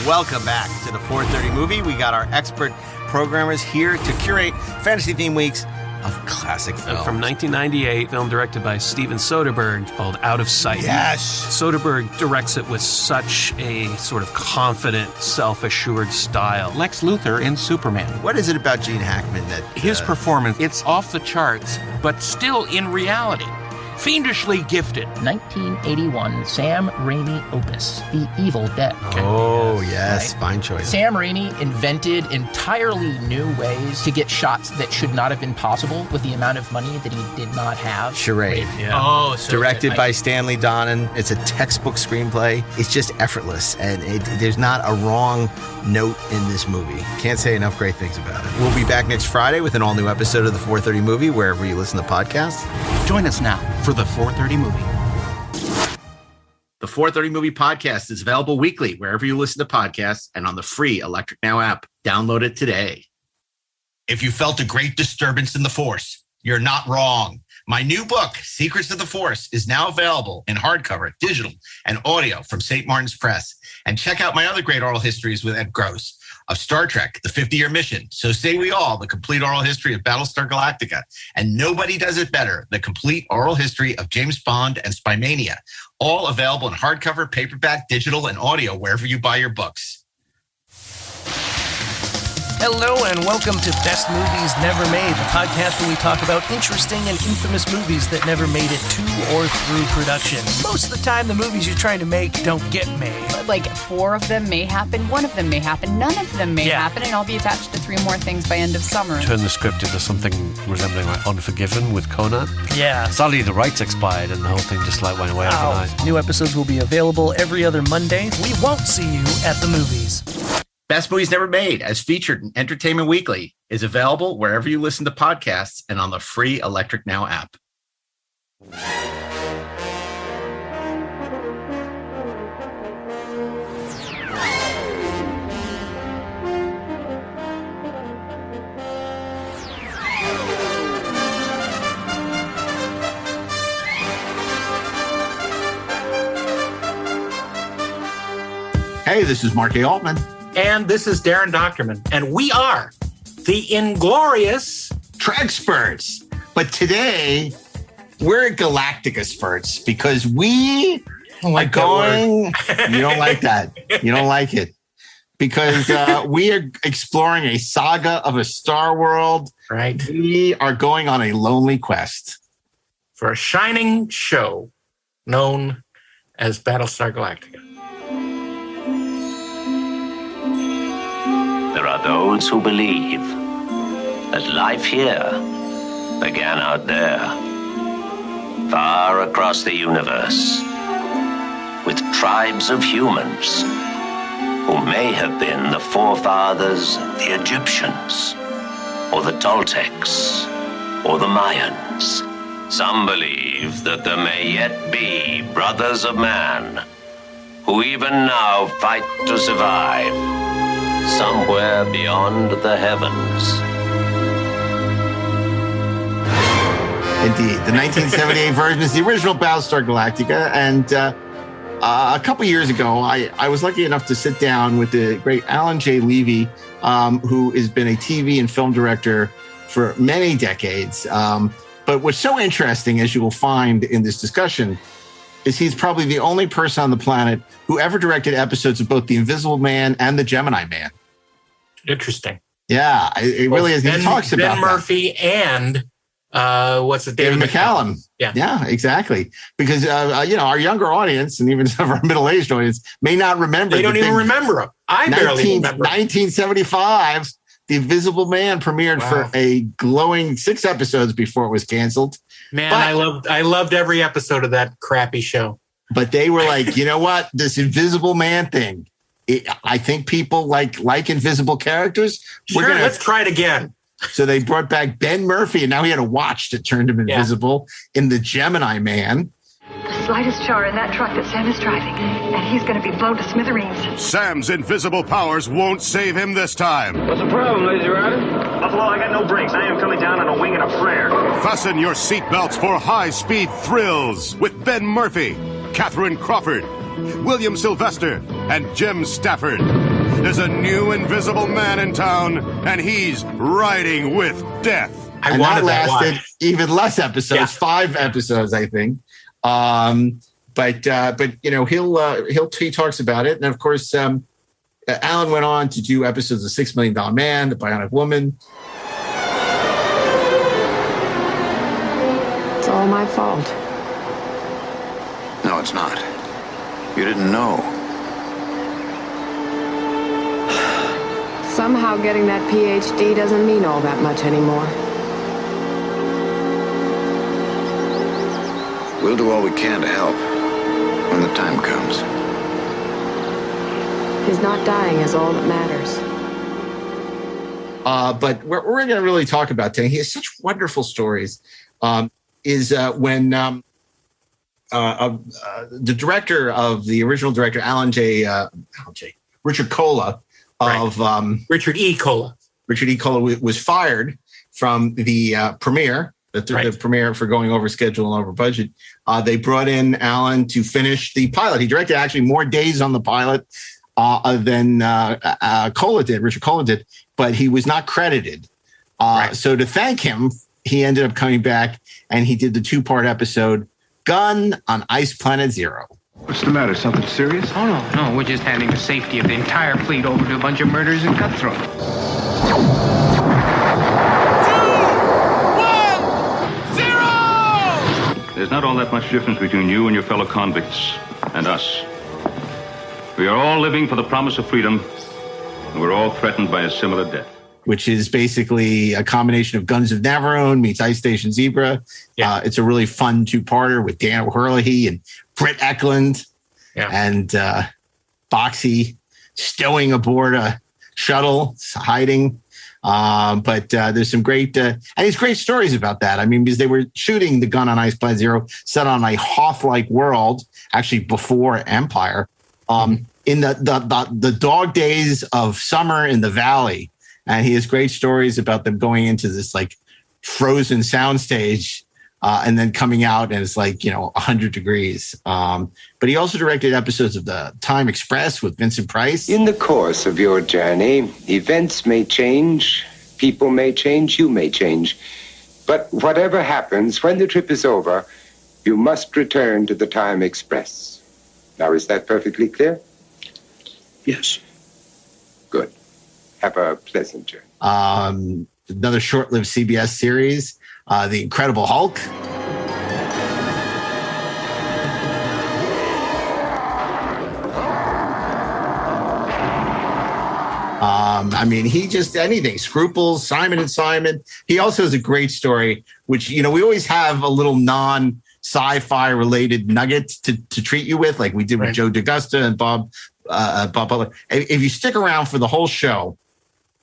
Welcome back to the 430 Movie. We got our expert programmers here to curate fantasy theme weeks of classic films. From 1998, film directed by Steven Soderbergh called Out of Sight. Yes. Soderbergh directs it with such a sort of confident, self-assured style. Lex Luthor in Superman. What is it about Gene Hackman that... His performance, it's off the charts, but still in reality. Fiendishly gifted. 1981 Sam Raimi opus, The Evil Dead. Oh, yes. Right? Fine choice. Sam Raimi invented entirely new ways to get shots that should not have been possible with the amount of money that he did not have. Charade. Yeah. Oh, so Directed by Stanley Donen. It's a textbook screenplay. It's just effortless, and there's not a wrong note in this movie. Can't say enough great things about it. We'll be back next Friday with an all-new episode of the 430 Movie, wherever you listen to podcasts. Join us now for the 430 Movie. The 430 Movie Podcast is available weekly wherever you listen to podcasts and on the free Electric Now app. Download it today. If you felt a great disturbance in the Force, you're not wrong. My new book, Secrets of the Force, is now available in hardcover, digital, and audio from St. Martin's Press. And check out my other great oral histories with Ed Gross of Star Trek, The 50-Year Mission, So Say We All, The Complete Oral History of Battlestar Galactica, and Nobody Does It Better, The Complete Oral History of James Bond and Spymania, all available in hardcover, paperback, digital, and audio wherever you buy your books. Hello and welcome to Best Movies Never Made, the podcast where we talk about interesting and infamous movies that never made it to or through production. Most of the time, the movies you're trying to make don't get made. Like 4 of them may happen, 1 of them may happen, none of them may happen, and I'll be attached to 3 more things by end of summer. Turn the script into something resembling like Unforgiven with Conan. Yeah. Suddenly the rights expired and the whole thing just like went away overnight. New episodes will be available every other Monday. We won't see you at the movies. Best Movies Never Made, as featured in Entertainment Weekly, is available wherever you listen to podcasts and on the free Electric Now app. Hey, this is Mark A. Altman. And this is Darren Doctorman. And we are the inglorious Treksperts. But today, we're Galactica'S because we are going... You don't like that. You don't like it. Because we are exploring a saga of a star world. Right. We are going on a lonely quest. For a shining show known as Battlestar Galactica. There are those who believe that life here began out there, far across the universe, with tribes of humans who may have been the forefathers of the Egyptians, or the Toltecs, or the Mayans. Some believe that there may yet be brothers of man who even now fight to survive somewhere beyond the heavens. Indeed. The 1978 version is the original Battlestar Galactica. And a couple years ago, I was lucky enough to sit down with the great Alan J. Levy, who has been a TV and film director for many decades. But what's so interesting, as you will find in this discussion, is he's probably the only person on the planet who ever directed episodes of both The Invisible Man and The Gemini Man. Interesting. Yeah, it really is. He talks about Ben Murphy and what's it? David McCallum. Yeah, exactly. Because our younger audience and even some of our middle-aged audience may not remember. They don't even remember him. I barely remember. 1975, The Invisible Man premiered for a glowing 6 episodes before it was canceled. Man, I loved every episode of that crappy show. But they were like, you know what? This Invisible Man thing. I think people like invisible characters. Sure, let's try it again. So they brought back Ben Murphy, and now he had a watch that turned him invisible in The Gemini Man. The slightest jar in that truck that Sam is driving, and he's going to be blown to smithereens. Sam's invisible powers won't save him this time. What's the problem, Lazy Rider? Buffalo, I got no brakes. I am coming down on a wing and a prayer. Fasten your seatbelts for high-speed thrills with Ben Murphy, Catherine Crawford, William Sylvester, and Jim Stafford. There's a new invisible man in town, and he's riding with death. And that lasted even less episodes, 5 episodes, I think. But you know, he talks about it, and of course, Alan went on to do episodes of $6 Million Man, The Bionic Woman. It's all my fault. No, it's not. You didn't know. Somehow getting that PhD doesn't mean all that much anymore. We'll do all we can to help when the time comes. His not dying is all that matters. But we're going to really talk about today. He has such wonderful stories. When the director of the original director, Richard Cola of Richard E. Cola was fired from the premiere. The premiere for going over schedule and over budget. They brought in Alan to finish the pilot. He directed actually more days on the pilot than Richard Cola did, but he was not credited. So to thank him, he ended up coming back and he did the 2-part episode, Gun on Ice Planet Zero. What's the matter? Something serious? Oh, no. We're just handing the safety of the entire fleet over to a bunch of murderers and cutthroats. There's not all that much difference between you and your fellow convicts and us. We are all living for the promise of freedom, and we're all threatened by a similar death. Which is basically a combination of Guns of Navarone meets Ice Station Zebra. Yeah. It's a really fun 2-parter with Dan O'Hurley and Britt Eklund and Boxy stowing aboard a shuttle, hiding. But there's some great, and it's great stories about that. I mean, because they were shooting the Gun on Ice Planet Zero set on a Hoth-like world, actually before Empire, in the dog days of summer in the valley. And he has great stories about them going into this like frozen soundstage and then coming out and it's like, 100 degrees. But he also directed episodes of the Time Express with Vincent Price. In the course of your journey, events may change, people may change, you may change. But whatever happens, when the trip is over, you must return to the Time Express. Now, is that perfectly clear? Yes. Good. Have a pleasant journey. Another short-lived CBS series, The Incredible Hulk. I mean, he just anything. Scruples, Simon and Simon. He also has a great story, which, we always have a little non-sci-fi related nugget to treat you with, like we did with Joe DaGusta and Bob Butler. If you stick around for the whole show,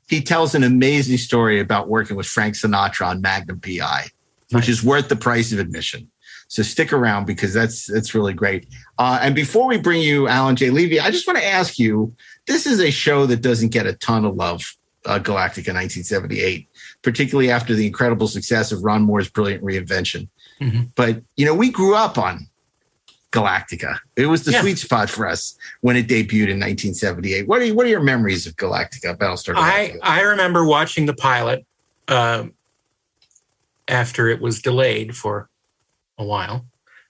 he tells an amazing story about working with Frank Sinatra on Magnum P.I., which is worth the price of admission. So stick around because that's really great. And before we bring you Alan J. Levy, I just want to ask you, this is a show that doesn't get a ton of love, Galactica 1978, particularly after the incredible success of Ron Moore's brilliant reinvention. Mm-hmm. But, we grew up on Galactica. It was the sweet spot for us when it debuted in 1978. What are your memories of Galactica, Battlestar Galactica? I remember watching the pilot after it was delayed for a while.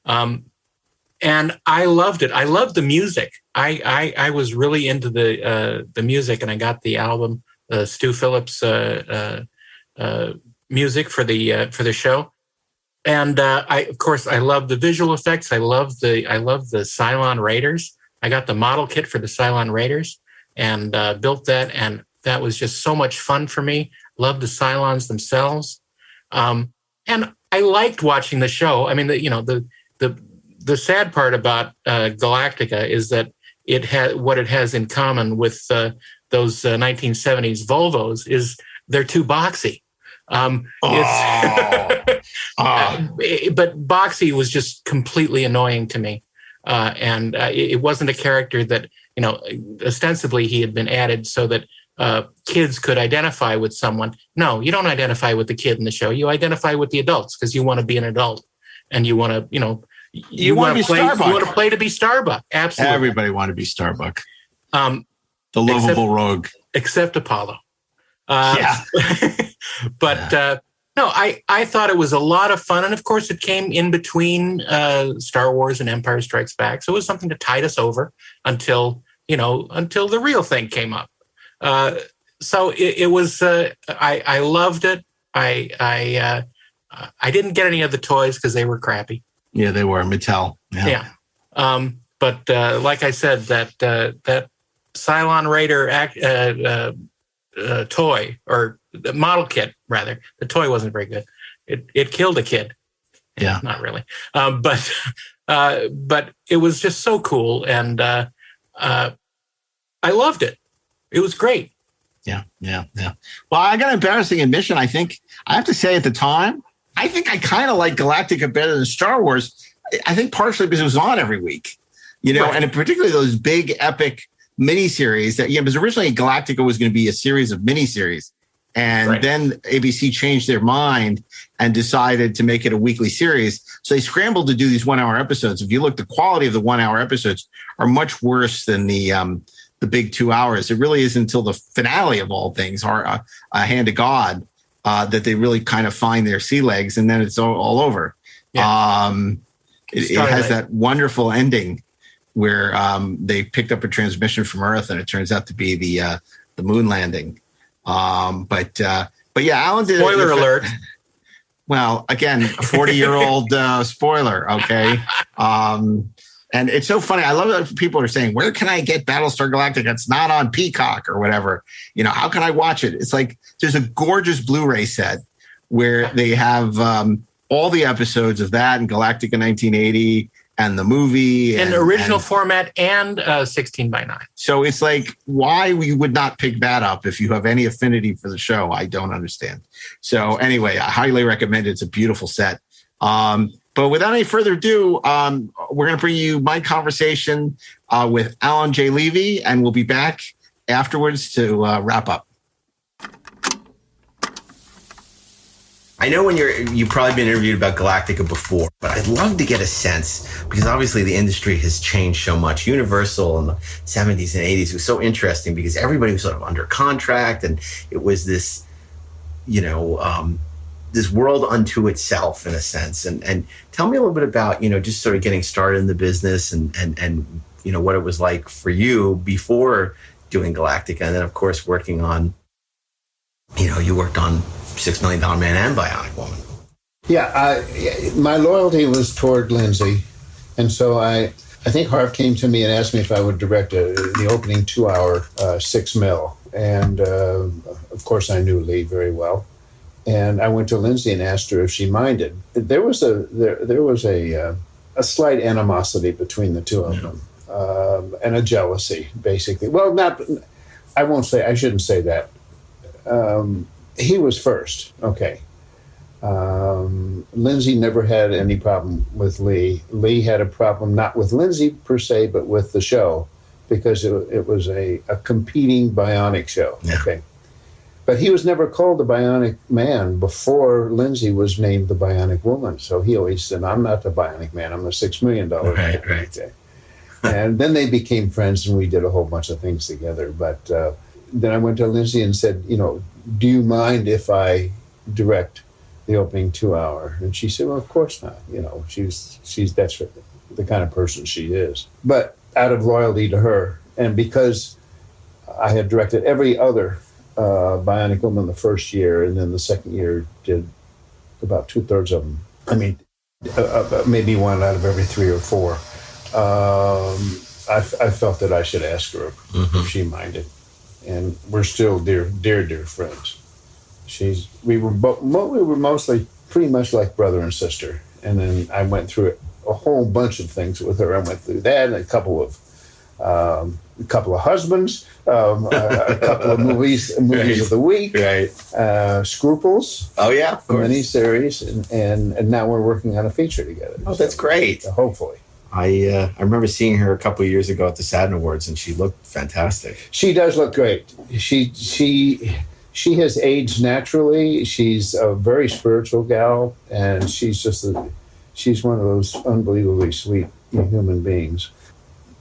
And I loved it. I loved the music. I was really into the music, and I got the album, Stu Phillips music for the show. And of course, I love the visual effects. I love the Cylon Raiders. I got the model kit for the Cylon Raiders and built that, and that was just so much fun for me. Loved the Cylons themselves, and I liked watching the show. I mean, the sad part about Galactica is that it has in common with those 1970s Volvos is they're too boxy. But Boxy was just completely annoying to me. And it wasn't a character that, ostensibly he had been added so that kids could identify with someone. No, you don't identify with the kid in the show. You identify with the adults because you want to be an adult and you want to, you want to play. You want to play to be Starbuck. Absolutely, everybody want to be Starbuck. The lovable rogue. Except Apollo. But no, I thought it was a lot of fun. And of course, it came in between Star Wars and Empire Strikes Back. So it was something to tide us over until the real thing came up. So it was, I loved it. I didn't get any of the toys because they were crappy. Yeah, they were Mattel. Yeah. But like I said, that Cylon Raider toy, or the model kit rather, the toy wasn't very good. It killed a kid. Yeah, not really. But it was just so cool, and I loved it. It was great. Yeah. Well, I got an embarrassing admission. I think I have to say at the time, I think I kind of like Galactica better than Star Wars. I think partially because it was on every week, right. And particularly those big epic miniseries that, because originally Galactica was going to be a series of miniseries. And then ABC changed their mind and decided to make it a weekly series. So they scrambled to do these 1 hour episodes. If you look, the quality of the 1 hour episodes are much worse than the big 2 hours. It really is until the finale of all things, or a Hand of God, that they really kind of find their sea legs, and then it's all over. Yeah. It has that wonderful ending where they picked up a transmission from Earth, and it turns out to be the moon landing. But yeah, Alan did. Spoiler alert. Well, again, a 40-year-old spoiler. Okay. And it's so funny. I love that people are saying, where can I get Battlestar Galactica? It's not on Peacock or whatever. How can I watch it? It's like there's a gorgeous Blu-ray set where they have all the episodes of that and Galactica 1980 and the movie. In original format and 16:9. So it's like, why we would not pick that up if you have any affinity for the show, I don't understand. So anyway, I highly recommend it. It's a beautiful set. But without any further ado, we're going to bring you my conversation with Alan J. Levy, and we'll be back afterwards to wrap up. I know you've probably been interviewed about Galactica before, but I'd love to get a sense, because obviously the industry has changed so much. Universal in the 70s and 80s was so interesting because everybody was sort of under contract, and it was this, this world unto itself in a sense. And tell me a little bit about, just sort of getting started in the business and what it was like for you before doing Galactica. And then of course, working on, you worked on $6 Million Man and Bionic Woman. Yeah. My loyalty was toward Lindsay. And so I think Harv came to me and asked me if I would direct the opening 2 hour 6 mil. And of course I knew Lee very well. And I went to Lindsay and asked her if she minded. There was a slight animosity between the two of them, and a jealousy, basically. Well, I shouldn't say that. He was first, okay. Lindsay never had any problem with Lee. Lee had a problem not with Lindsay per se, but with the show, because it was a competing Bionic show, okay. But he was never called the Bionic Man before Lindsay was named the Bionic Woman. So he always said, I'm not the Bionic Man, I'm the $6 million man. Right. And then they became friends, and we did a whole bunch of things together. But then I went to Lindsay and said, do you mind if I direct the opening 2 hour? And she said, well, of course not. She's that's the kind of person she is. But out of loyalty to her, and because I had directed every other Bionic Woman the first year, and then the second year did about 2/3 of them. I mean, maybe one out of every 3 or 4. I felt that I should ask her if she minded, and we're still dear friends. We were mostly pretty much like brother and sister, and then I went through a whole bunch of things with her. I went through that and a couple of husbands, a couple of movies of the week, Scruples. Oh yeah, of course. Miniseries, and now we're working on a feature together. Oh, that's great. Hopefully. I remember seeing her a couple of years ago at the Saturn Awards, and she looked fantastic. She does look great. She has aged naturally. She's a very spiritual gal, and she's one of those unbelievably sweet human beings.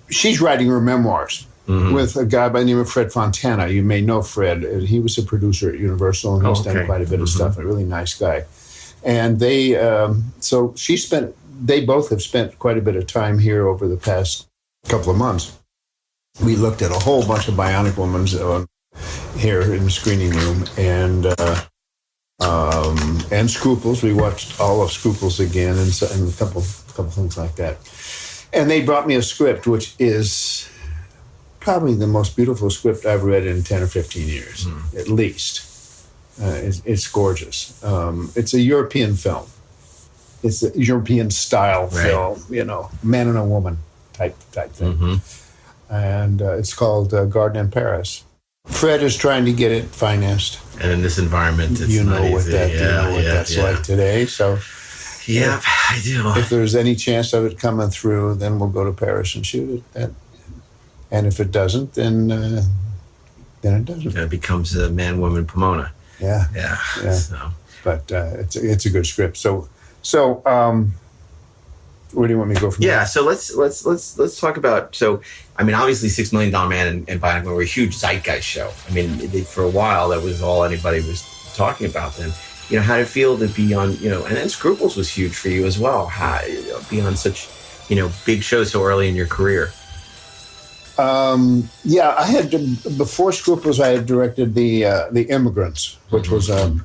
She's writing her memoirs. with a guy by the name of Fred Fontana. You may know Fred. He was a producer at Universal, and he's done quite a bit of stuff. A really nice guy. And they both have spent quite a bit of time here over the past couple of months. We looked at a whole bunch of Bionic Women here in the screening room, and Scruples. We watched all of Scruples again, and a couple things like that. And they brought me a script, which is probably the most beautiful script I've read in 10 or 15 years, at least. It's gorgeous. It's a European film. It's a European style film, man and a woman type thing. And it's called Garden in Paris. Fred is trying to get it financed. And in this environment, it's what that's like today. So, yeah, I do. If there's any chance of it coming through, then we'll go to Paris and shoot it. And if it doesn't, then it doesn't. It becomes a man-woman Pomona. Yeah. So. But it's a good script. So where do you want me to go from there? Yeah, so let's talk about. So, I mean, obviously, $6 Million Man and Bionic Man were a huge zeitgeist show. I mean, for a while, that was all anybody was talking about then. How did it feel to be on? And then Scruples was huge for you as well. How be on such big shows so early in your career? I had before Scruples, I had directed the Immigrants, which was a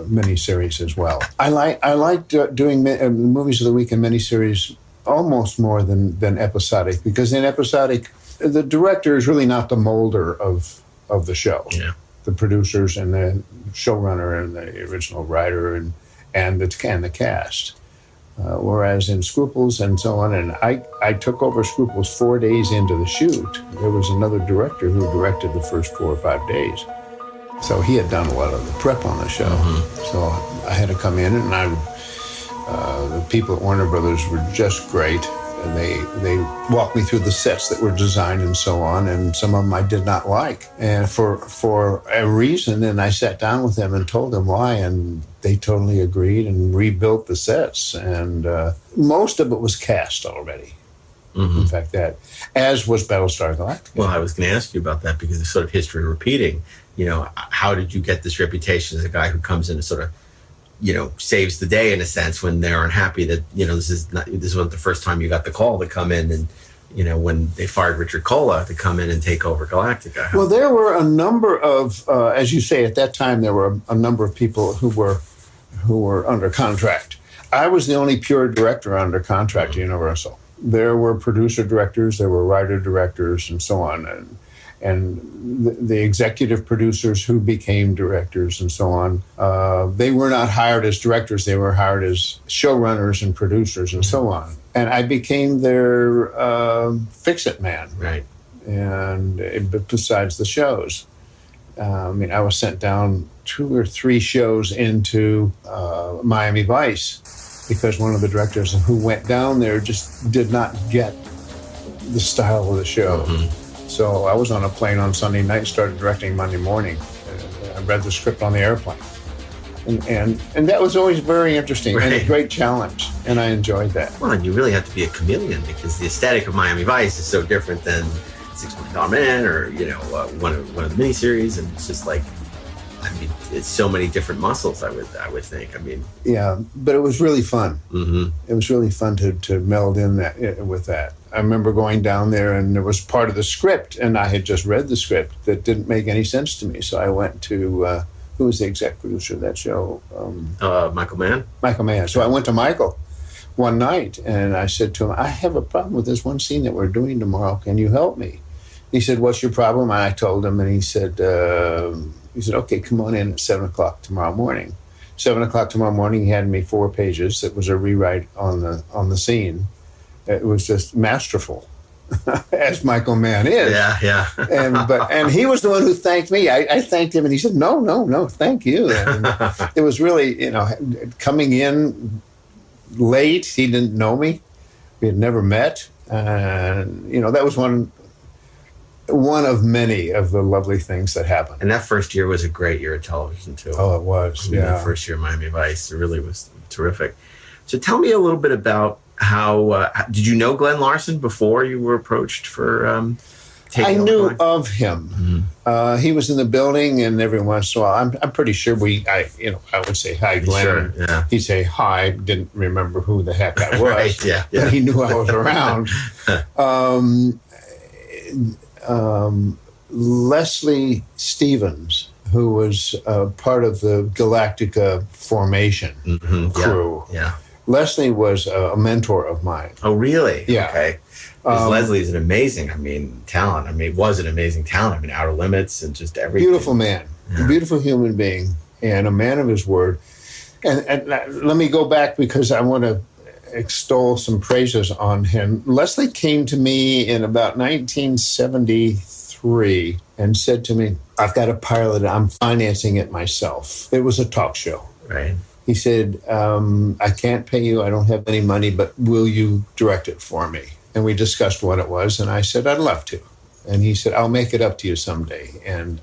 miniseries as well. I liked doing movies of the week and miniseries almost more than episodic, because in episodic, the director is really not the molder of the show. Yeah. The producers and the showrunner and the original writer and the cast. Whereas in Scruples and so on, and I took over Scruples 4 days into the shoot. There was another director who directed the first 4 or 5 days. So he had done a lot of the prep on the show. So I had to come in, and the people at Warner Brothers were just great. And they walked me through the sets that were designed and so on, and some of them I did not like. And for a reason, and I sat down with them and told them why, and they totally agreed and rebuilt the sets. And most of it was cast already. In fact, as was Battlestar Galactica. Well, I was going to ask you about that, because it's sort of history repeating. How did you get this reputation as a guy who comes in and sort of, saves the day in a sense when they're unhappy that, this wasn't the first time you got the call to come in and, when they fired Richard Cola to come in and take over Galactica. Well, there were a number of, as you say, at that time, there were a number of people who were under contract. I was the only pure director under contract at Universal. There were producer directors, there were writer directors, and so on, and the executive producers who became directors and so on. They were not hired as directors; they were hired as showrunners and producers and so on. And I became their fix-it man, right? And besides the shows, I was sent down 2 or 3 shows into Miami Vice, because one of the directors who went down there just did not get the style of the show. So I was on a plane on Sunday night, started directing Monday morning. I read the script on the airplane. And that was always very interesting and a great challenge, and I enjoyed that. Well, and you really have to be a chameleon, because the aesthetic of Miami Vice is so different than $6 Million Man or, one of the miniseries, and it's just like, it's so many different muscles, I would think. Yeah, but it was really fun. It was really fun to meld in with that. I remember going down there, and there was part of the script, and I had just read the script that didn't make any sense to me. So I went to who was the exec producer of that show? Michael Mann. Michael Mann. So I went to Michael one night, and I said to him, "I have a problem with this one scene that we're doing tomorrow. Can you help me?" He said, "What's your problem?" And I told him, and he said, "Okay, come on in at 7 o'clock tomorrow morning." 7 o'clock tomorrow morning, he handed me 4 pages. It was a rewrite on the scene. It was just masterful, as Michael Mann is. Yeah. And he was the one who thanked me. I thanked him, and he said, "No, thank you." And it was really, coming in late. He didn't know me. We had never met, and that was one of many of the lovely things that happened. And that first year was a great year of television, too. Oh, it was, yeah. The first year of Miami Vice, it really was terrific. So tell me a little bit about how, did you know Glenn Larson before you were approached for I knew of him. He was in the building, and every once in a while, I'm pretty sure I would say hi, Glenn. Sure, yeah. He'd say hi. Didn't remember who the heck I was, Right, yeah. but he knew I was around. Leslie Stevens, who was part of the Galactica formation crew. Yeah. Leslie was a mentor of mine. Oh, really? Yeah. Okay. Because Leslie's an amazing, talent. Was an amazing talent. Outer Limits and just everything. Beautiful man, a beautiful human being, and a man of his word. And let me go back because I want to extol some praises on him. Leslie came to me in about 1973 and said to me, I've got a pilot, I'm financing it myself. It was a talk show. Right. He said, I can't pay you, I don't have any money, but will you direct it for me? And we discussed what it was, and I said, I'd love to. And he said, I'll make it up to you someday. And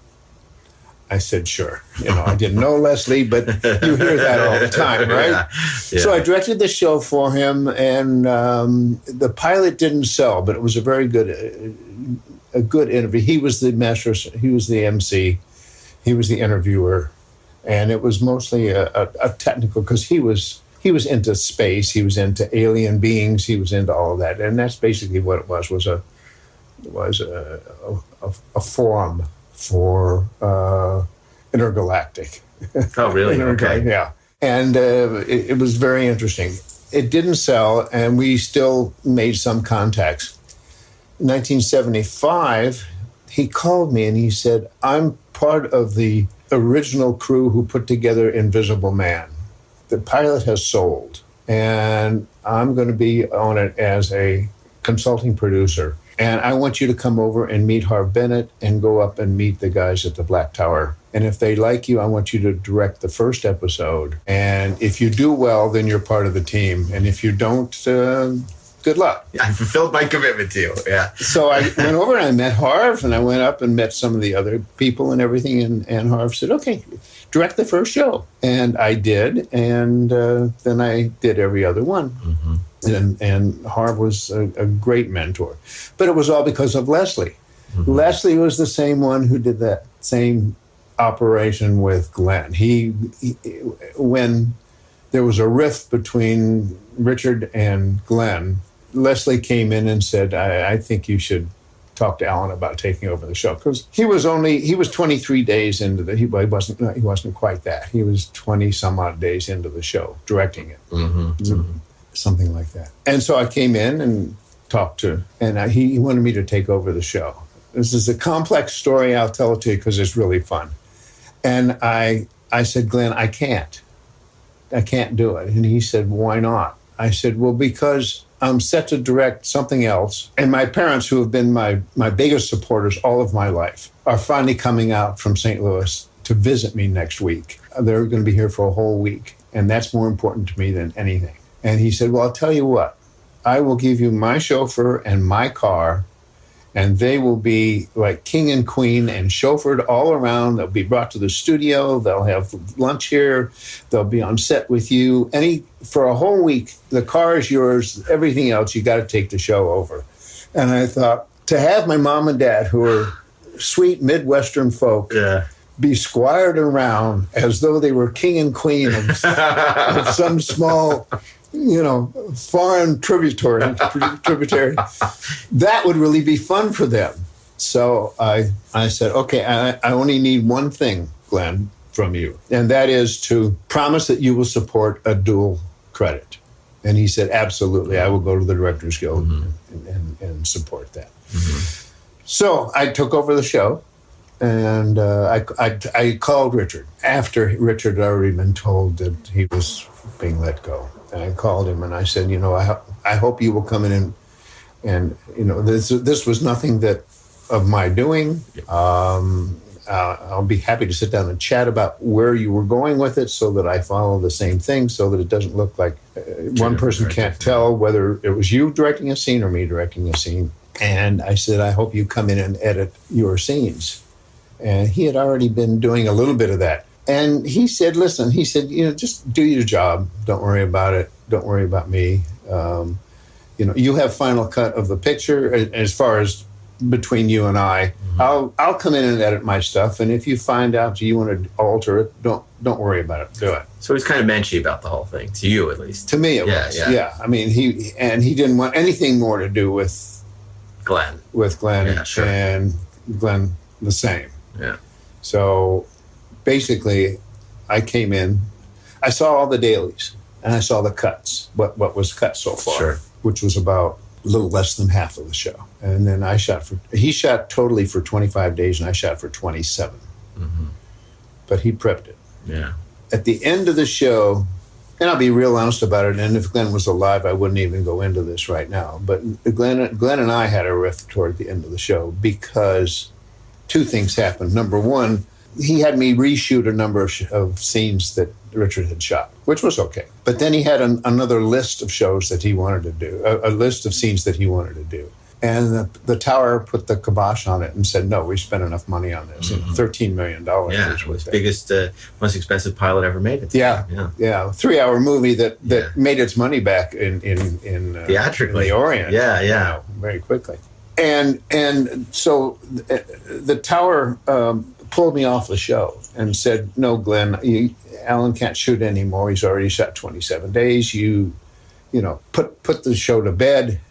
I said, sure. I didn't know Leslie, but you hear that all the time, right? Yeah. So I directed the show for him, and the pilot didn't sell, but it was a very good interview. He was the master, he was the MC, he was the interviewer, and it was mostly a technical, because he was into space, he was into alien beings, he was into all of that, and that's basically what it was a forum for intergalactic. Oh, really? Okay. Yeah. And it was very interesting. It didn't sell, and we still made some contacts. In 1975, he called me and he said, I'm part of the original crew who put together Invisible Man. The pilot has sold, and I'm going to be on it as a consulting producer. And I want you to come over and meet Harv Bennett and go up and meet the guys at the Black Tower. And if they like you, I want you to direct the first episode. And if you do well, then you're part of the team. And if you don't, good luck. I fulfilled my commitment to you. Yeah. So I went over and I met Harv, and I went up and met some of the other people and everything. And Harv said, okay, direct the first show. And I did. And then I did every other one. Mm-hmm. And Harv was a great mentor. But it was all because of Leslie. Mm-hmm. Leslie was the same one who did that same operation with Glenn. He when there was a rift between Richard and Glenn, Leslie came in and said, I think you should talk to Alan about taking over the show. Because he was 23 days into he wasn't quite that. He was 20 some odd days into the show, directing it. Mm-hmm. Mm-hmm. Something like that. And so I came in and talked to, and he wanted me to take over the show. This is a complex story. I'll tell it to you because it's really fun. And I said, Glenn, I can't do it. And he said, why not? I said, well, because I'm set to direct something else. And my parents, who have been my biggest supporters all of my life, are finally coming out from St. Louis to visit me next week. They're going to be here for a whole week. And that's more important to me than anything. And he said, well, I'll tell you what, I will give you my chauffeur and my car, and they will be like king and queen and chauffeured all around. They'll be brought to the studio. They'll have lunch here. They'll be on set with you. For a whole week, the car is yours. Everything else, you got to take the show over. And I thought, to have my mom and dad, who are sweet Midwestern folk, be squired around as though they were king and queen of some small, foreign tributary, that would really be fun for them. So I said, okay, I only need one thing, Glenn, from you, and that is to promise that you will support a dual credit. And he said, absolutely, I will go to the Directors Guild and support that. Mm-hmm. So I took over the show, and I called Richard after Richard had already been told that he was being let go. And I called him and I said, I hope you will come in and this was nothing of my doing. I'll be happy to sit down and chat about where you were going with it so that I follow the same thing so that it doesn't look like one person can't tell whether it was you directing a scene or me directing a scene. And I said, I hope you come in and edit your scenes. And he had already been doing a little bit of that. And he said, listen, just do your job. Don't worry about it. Don't worry about me. You have final cut of the picture as far as between you and I. I'll come in and edit my stuff, and if you find out you want to alter it, don't worry about it. Do it. So he's kind of menschy about the whole thing, to you at least. To me, it was. Yeah. I mean, he didn't want anything more to do with Glenn. Yeah, sure. And Glenn the same. Yeah. So basically, I came in, I saw all the dailies, and I saw the cuts, what was cut so far, which was about a little less than half of the show. And then he shot totally for 25 days, and I shot for 27. But he prepped it. Yeah. At the end of the show, and I'll be real honest about it, and if Glenn was alive, I wouldn't even go into this right now, but Glenn and I had a rift toward the end of the show because two things happened. Number one, he had me reshoot a number of scenes that Richard had shot, which was okay. But then he had another list of shows that he wanted to do, a list of scenes that he wanted to do. And the Tower put the kibosh on it and said, no, we spent enough money on this. $13 million. Yeah, it was the biggest, most expensive pilot ever made. Yeah. 3-hour movie that made its money back in theatrically in the Orient. Yeah. Very quickly. And so the Tower pulled me off the show and said, no, Glenn, Alan can't shoot anymore. He's already shot 27 days. You put the show to bed,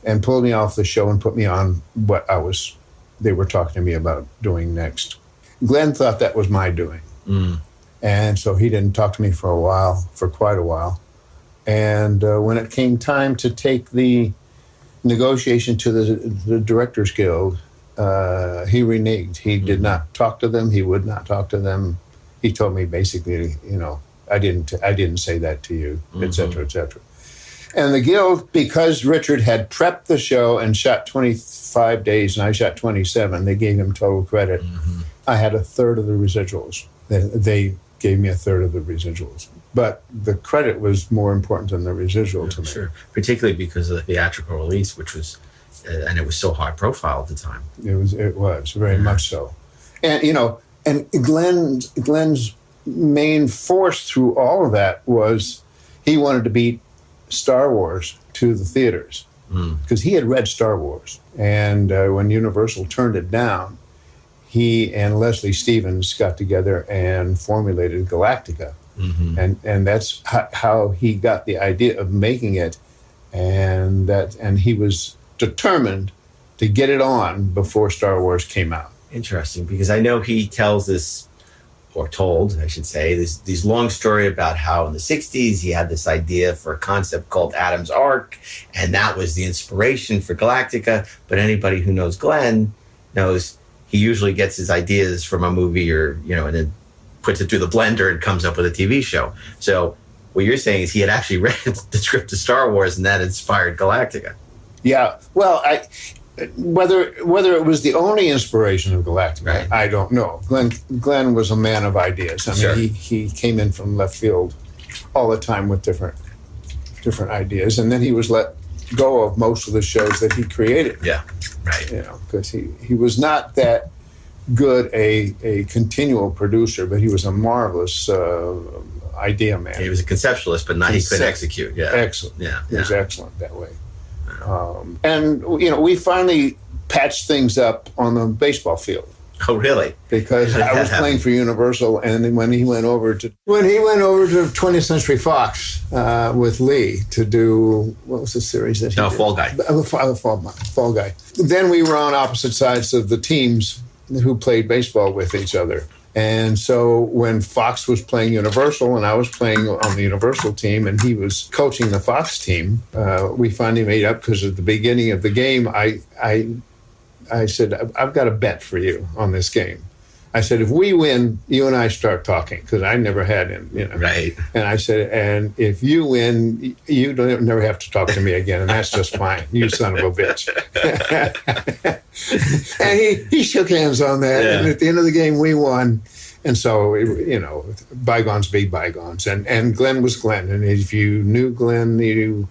and pulled me off the show and put me on what they were talking to me about doing next. Glenn thought that was my doing. And so he didn't talk to me for quite a while. And when it came time to take the negotiation to the Directors Guild, he reneged. He did not talk to them. He would not talk to them. He told me basically, I didn't say that to you, et cetera, et cetera. And the Guild, because Richard had prepped the show and shot 25 days and I shot 27, they gave him total credit. I had a third of the residuals. They gave me a third of the residuals. But the credit was more important than the residual to me. Sure, particularly because of the theatrical release, which was, and it was so high profile at the time. It was very much so. And, and Glenn's main force through all of that was he wanted to beat Star Wars to the theaters because he had read Star Wars. And when Universal turned it down, he and Leslie Stevens got together and formulated Galactica. And that's how he got the idea of making it. And he was determined to get it on before Star Wars came out. Interesting, because I know he tells this, or told, I should say, these long story about how in the 60s he had this idea for a concept called Adam's Arc, and that was the inspiration for Galactica. But anybody who knows Glenn knows he usually gets his ideas from a movie or, and then puts it through the blender and comes up with a TV show. So what you're saying is he had actually read the script of Star Wars and that inspired Galactica. Yeah, well, whether it was the only inspiration of Galactica, I don't know. Glenn was a man of ideas. I mean, he came in from left field all the time with different ideas, and then he was let go of most of the shows that he created. Yeah, right. Because he was not that good a continual producer, but he was a marvelous idea man. He was a conceptualist, but not he couldn't execute. Yeah, excellent. Yeah, he was excellent that way. And we finally patched things up on the baseball field. Oh, really? Because I was playing for Universal, and when he went over to 20th Century Fox with Lee to do, what was the series that he did? Fall Guy. Fall Guy. Then we were on opposite sides of the teams who played baseball with each other. And so when Fox was playing Universal and I was playing on the Universal team and he was coaching the Fox team, we finally made up because at the beginning of the game, I said, I've got a bet for you on this game. I said, if we win, you and I start talking, because I never had him, Right. And I said, and if you win, you don't never have to talk to me again, and that's just fine, you son of a bitch. And he shook hands on that, and at the end of the game, we won. And so, bygones be bygones. And Glenn was Glenn, and if you knew Glenn, you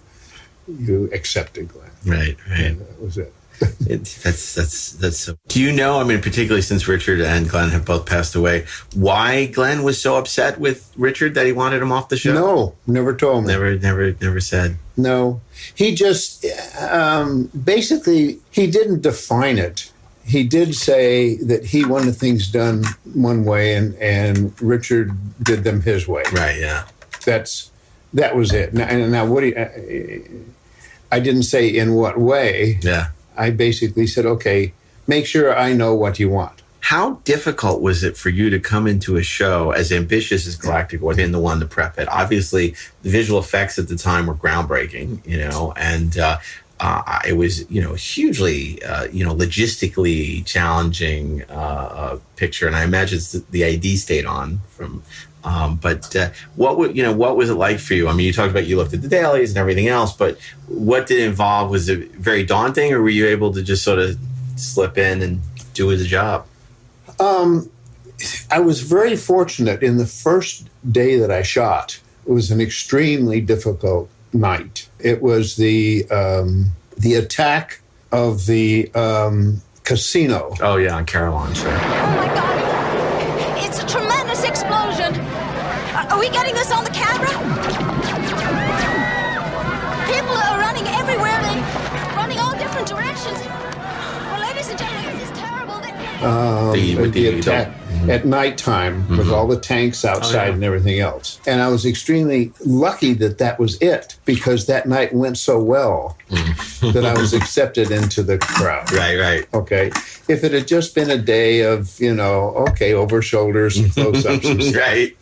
accepted Glenn. Right. And that was it. That's so. Do you know, I mean, particularly since Richard and Glenn have both passed away, why Glenn was so upset with Richard that he wanted him off the show? No, never told me. Never said. No. He just, basically, he didn't define it. He did say that he wanted things done one way and Richard did them his way. Right, yeah. That was it. Now what I didn't say in what way. Yeah. I basically said, okay, make sure I know what you want. How difficult was it for you to come into a show as ambitious as Galactica was, being the one to prep it? Obviously, the visual effects at the time were groundbreaking, and it was, hugely, logistically challenging picture. And I imagine the ID stayed on from. But what was it like for you? I mean, you talked about you looked at the dailies and everything else, but what did it involve? Was it very daunting, or were you able to just sort of slip in and do the job? I was very fortunate. In the first day that I shot, it was an extremely difficult night. It was the attack of the casino. Oh yeah, on Caroline, sure. Oh my God! It's a tremendous explosion. Are we getting this on the camera? People are running everywhere. They're running all different directions. Well, ladies and gentlemen, this is terrible. The attack at nighttime with all the tanks outside and everything else. And I was extremely lucky that was it, because that night went so well that I was accepted into the crowd. Right. Okay. If it had just been a day of, over shoulders and close-ups and stuff. Right.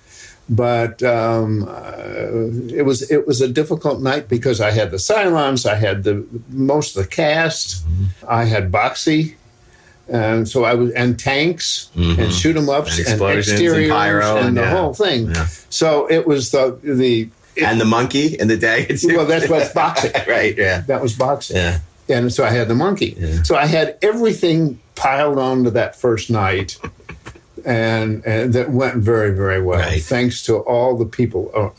But it was a difficult night because I had the Cylons, I had most of the cast, I had Boxy. And so and tanks and shoot 'em ups and exteriors and pyro and the whole thing. Yeah. So it was and the monkey in the day. Well, that's what's boxing. Right. Yeah. That was boxing. Yeah. And so I had the monkey. Yeah. So I had everything piled onto that first night, and that went very, very well. Right. Thanks to all the people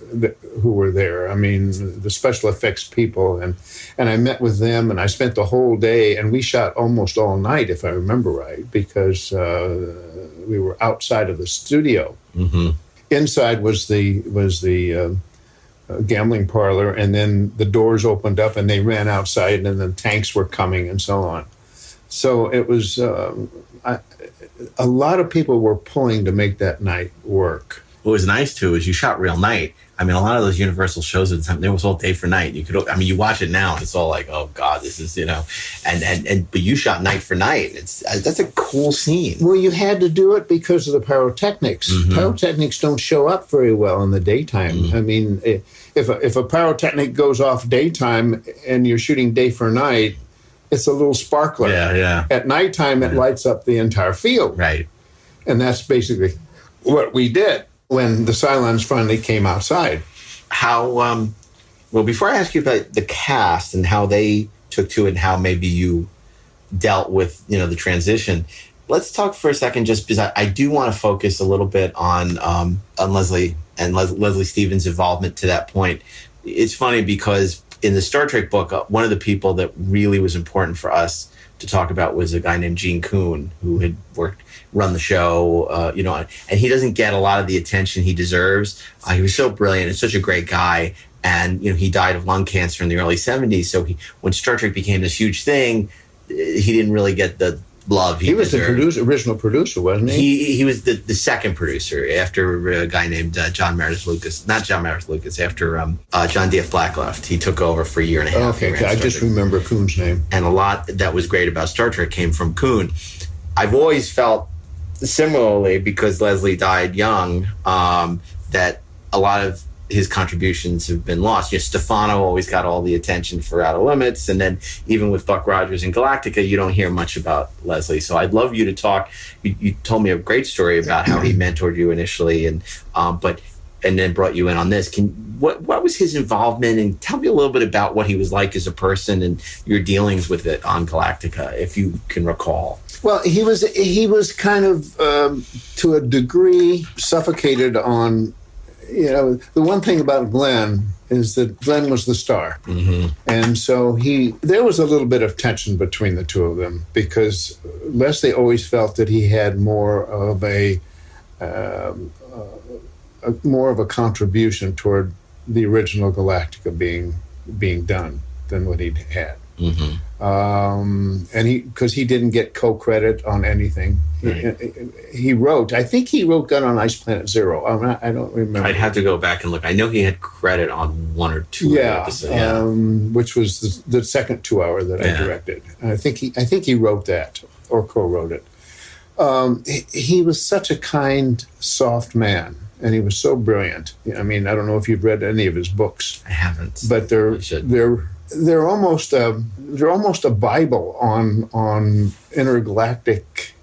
who were there. I mean, the special effects people, and I met with them, and I spent the whole day, and we shot almost all night, if I remember right, because we were outside of the studio. Mm-hmm. Inside was the gambling parlor, and then the doors opened up, and they ran outside, and then tanks were coming, and so on. So it was. A lot of people were pulling to make that night work. What was nice too is you shot real night. I mean, a lot of those Universal shows at the time, they was all day for night. You watch it now and it's all like, oh God, this is, but you shot night for night. That's a cool scene. Well, you had to do it because of the pyrotechnics. Mm-hmm. Pyrotechnics don't show up very well in the daytime. Mm-hmm. I mean, if a pyrotechnic goes off daytime and you're shooting day for night, it's a little sparkler. Yeah. At nighttime, it lights up the entire field. Right. And that's basically what we did when the Cylons finally came outside. How, well, before I ask you about the cast and how they took to it and how maybe you dealt with, the transition, let's talk for a second, just because I do want to focus a little bit on Leslie and Leslie Stevens' involvement to that point. It's funny because in the Star Trek book, one of the people that really was important for us to talk about was a guy named Gene Kuhn, who had run the show, and he doesn't get a lot of the attention he deserves. He was so brilliant and such a great guy. And, he died of lung cancer in the early 70s. So when Star Trek became this huge thing, he didn't really get the love he deserved. The original producer, wasn't he? He was the second producer after a guy named John Meredith Lucas. Not John Meredith Lucas, after John D.F. Black left. He took over for a year and a half. Okay, I just remember Kuhn's name. And a lot that was great about Star Trek came from Kuhn. I've always felt similarly, because Leslie died young, that a lot of his contributions have been lost. Stefano always got all the attention for Outer Limits, and then even with Buck Rogers and Galactica, you don't hear much about Leslie. So I'd love you to talk. You told me a great story about how he mentored you initially, and then brought you in on this. What was his involvement? And tell me a little bit about what he was like as a person and your dealings with it on Galactica, if you can recall. Well, he was kind of to a degree suffocated on. The one thing about Glenn is that Glenn was the star. Mm-hmm. And so there was a little bit of tension between the two of them because Leslie always felt that he had more of a contribution toward the original Galactica being done than what he'd had. Mm-hmm. And because he didn't get co-credit on anything. Right. He wrote, I think he wrote Gun on Ice Planet Zero. I don't remember. I'd have to go back and look. I know he had credit on one or two episodes. Which was the second 2 hour that I directed. I think he wrote that or co-wrote it. He was such a kind, soft man, and he was so brilliant. I mean, I don't know if you've read any of his books. I haven't, but they're almost a Bible on intergalactic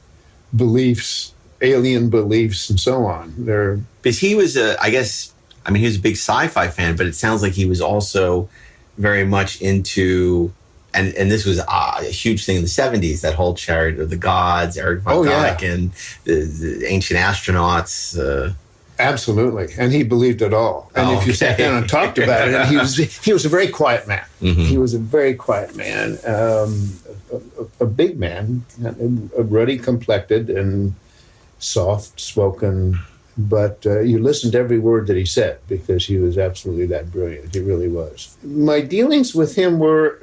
beliefs, alien beliefs, and so on. Because he was he was a big sci-fi fan, but it sounds like he was also very much into, and this was a huge thing in the 70s, that whole chariot of the gods, Eric von Däniken, the ancient astronauts. Absolutely, and he believed it all. And if you sat down and talked about it, and he was a very quiet man. Mm-hmm. He was a very quiet man, a big man, ruddy complected and soft spoken. But you listened to every word that he said because he was absolutely that brilliant. He really was. My dealings with him were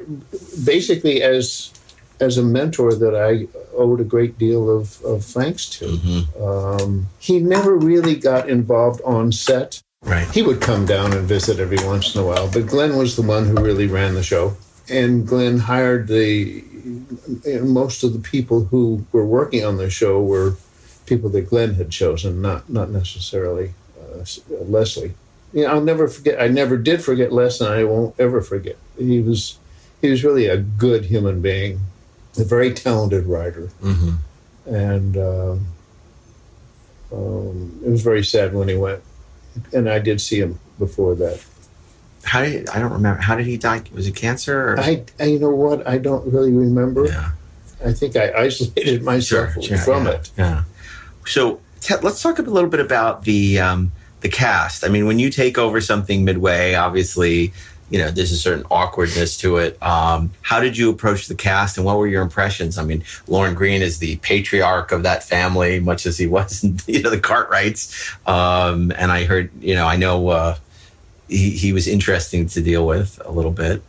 basically as a mentor that I owed a great deal of thanks to. Mm-hmm. He never really got involved on set. Right. He would come down and visit every once in a while, but Glenn was the one who really ran the show. And Glenn hired most of the people who were working on the show were people that Glenn had chosen, not necessarily Leslie. I'll never forget. I never did forget Les, and I won't ever forget. He was really a good human being. A very talented writer, mm-hmm. and it was very sad when he went. And I did see him before that. I don't remember. How did he die? Was it cancer? Or? You know what? I don't really remember. Yeah. I think I isolated myself from it. Yeah. So let's talk a little bit about the cast. I mean, when you take over something midway, obviously, there's a certain awkwardness to it. How did you approach the cast, and what were your impressions? I mean, Lauren Green is the patriarch of that family, much as he was, the Cartwrights. And I heard, I know he was interesting to deal with a little bit.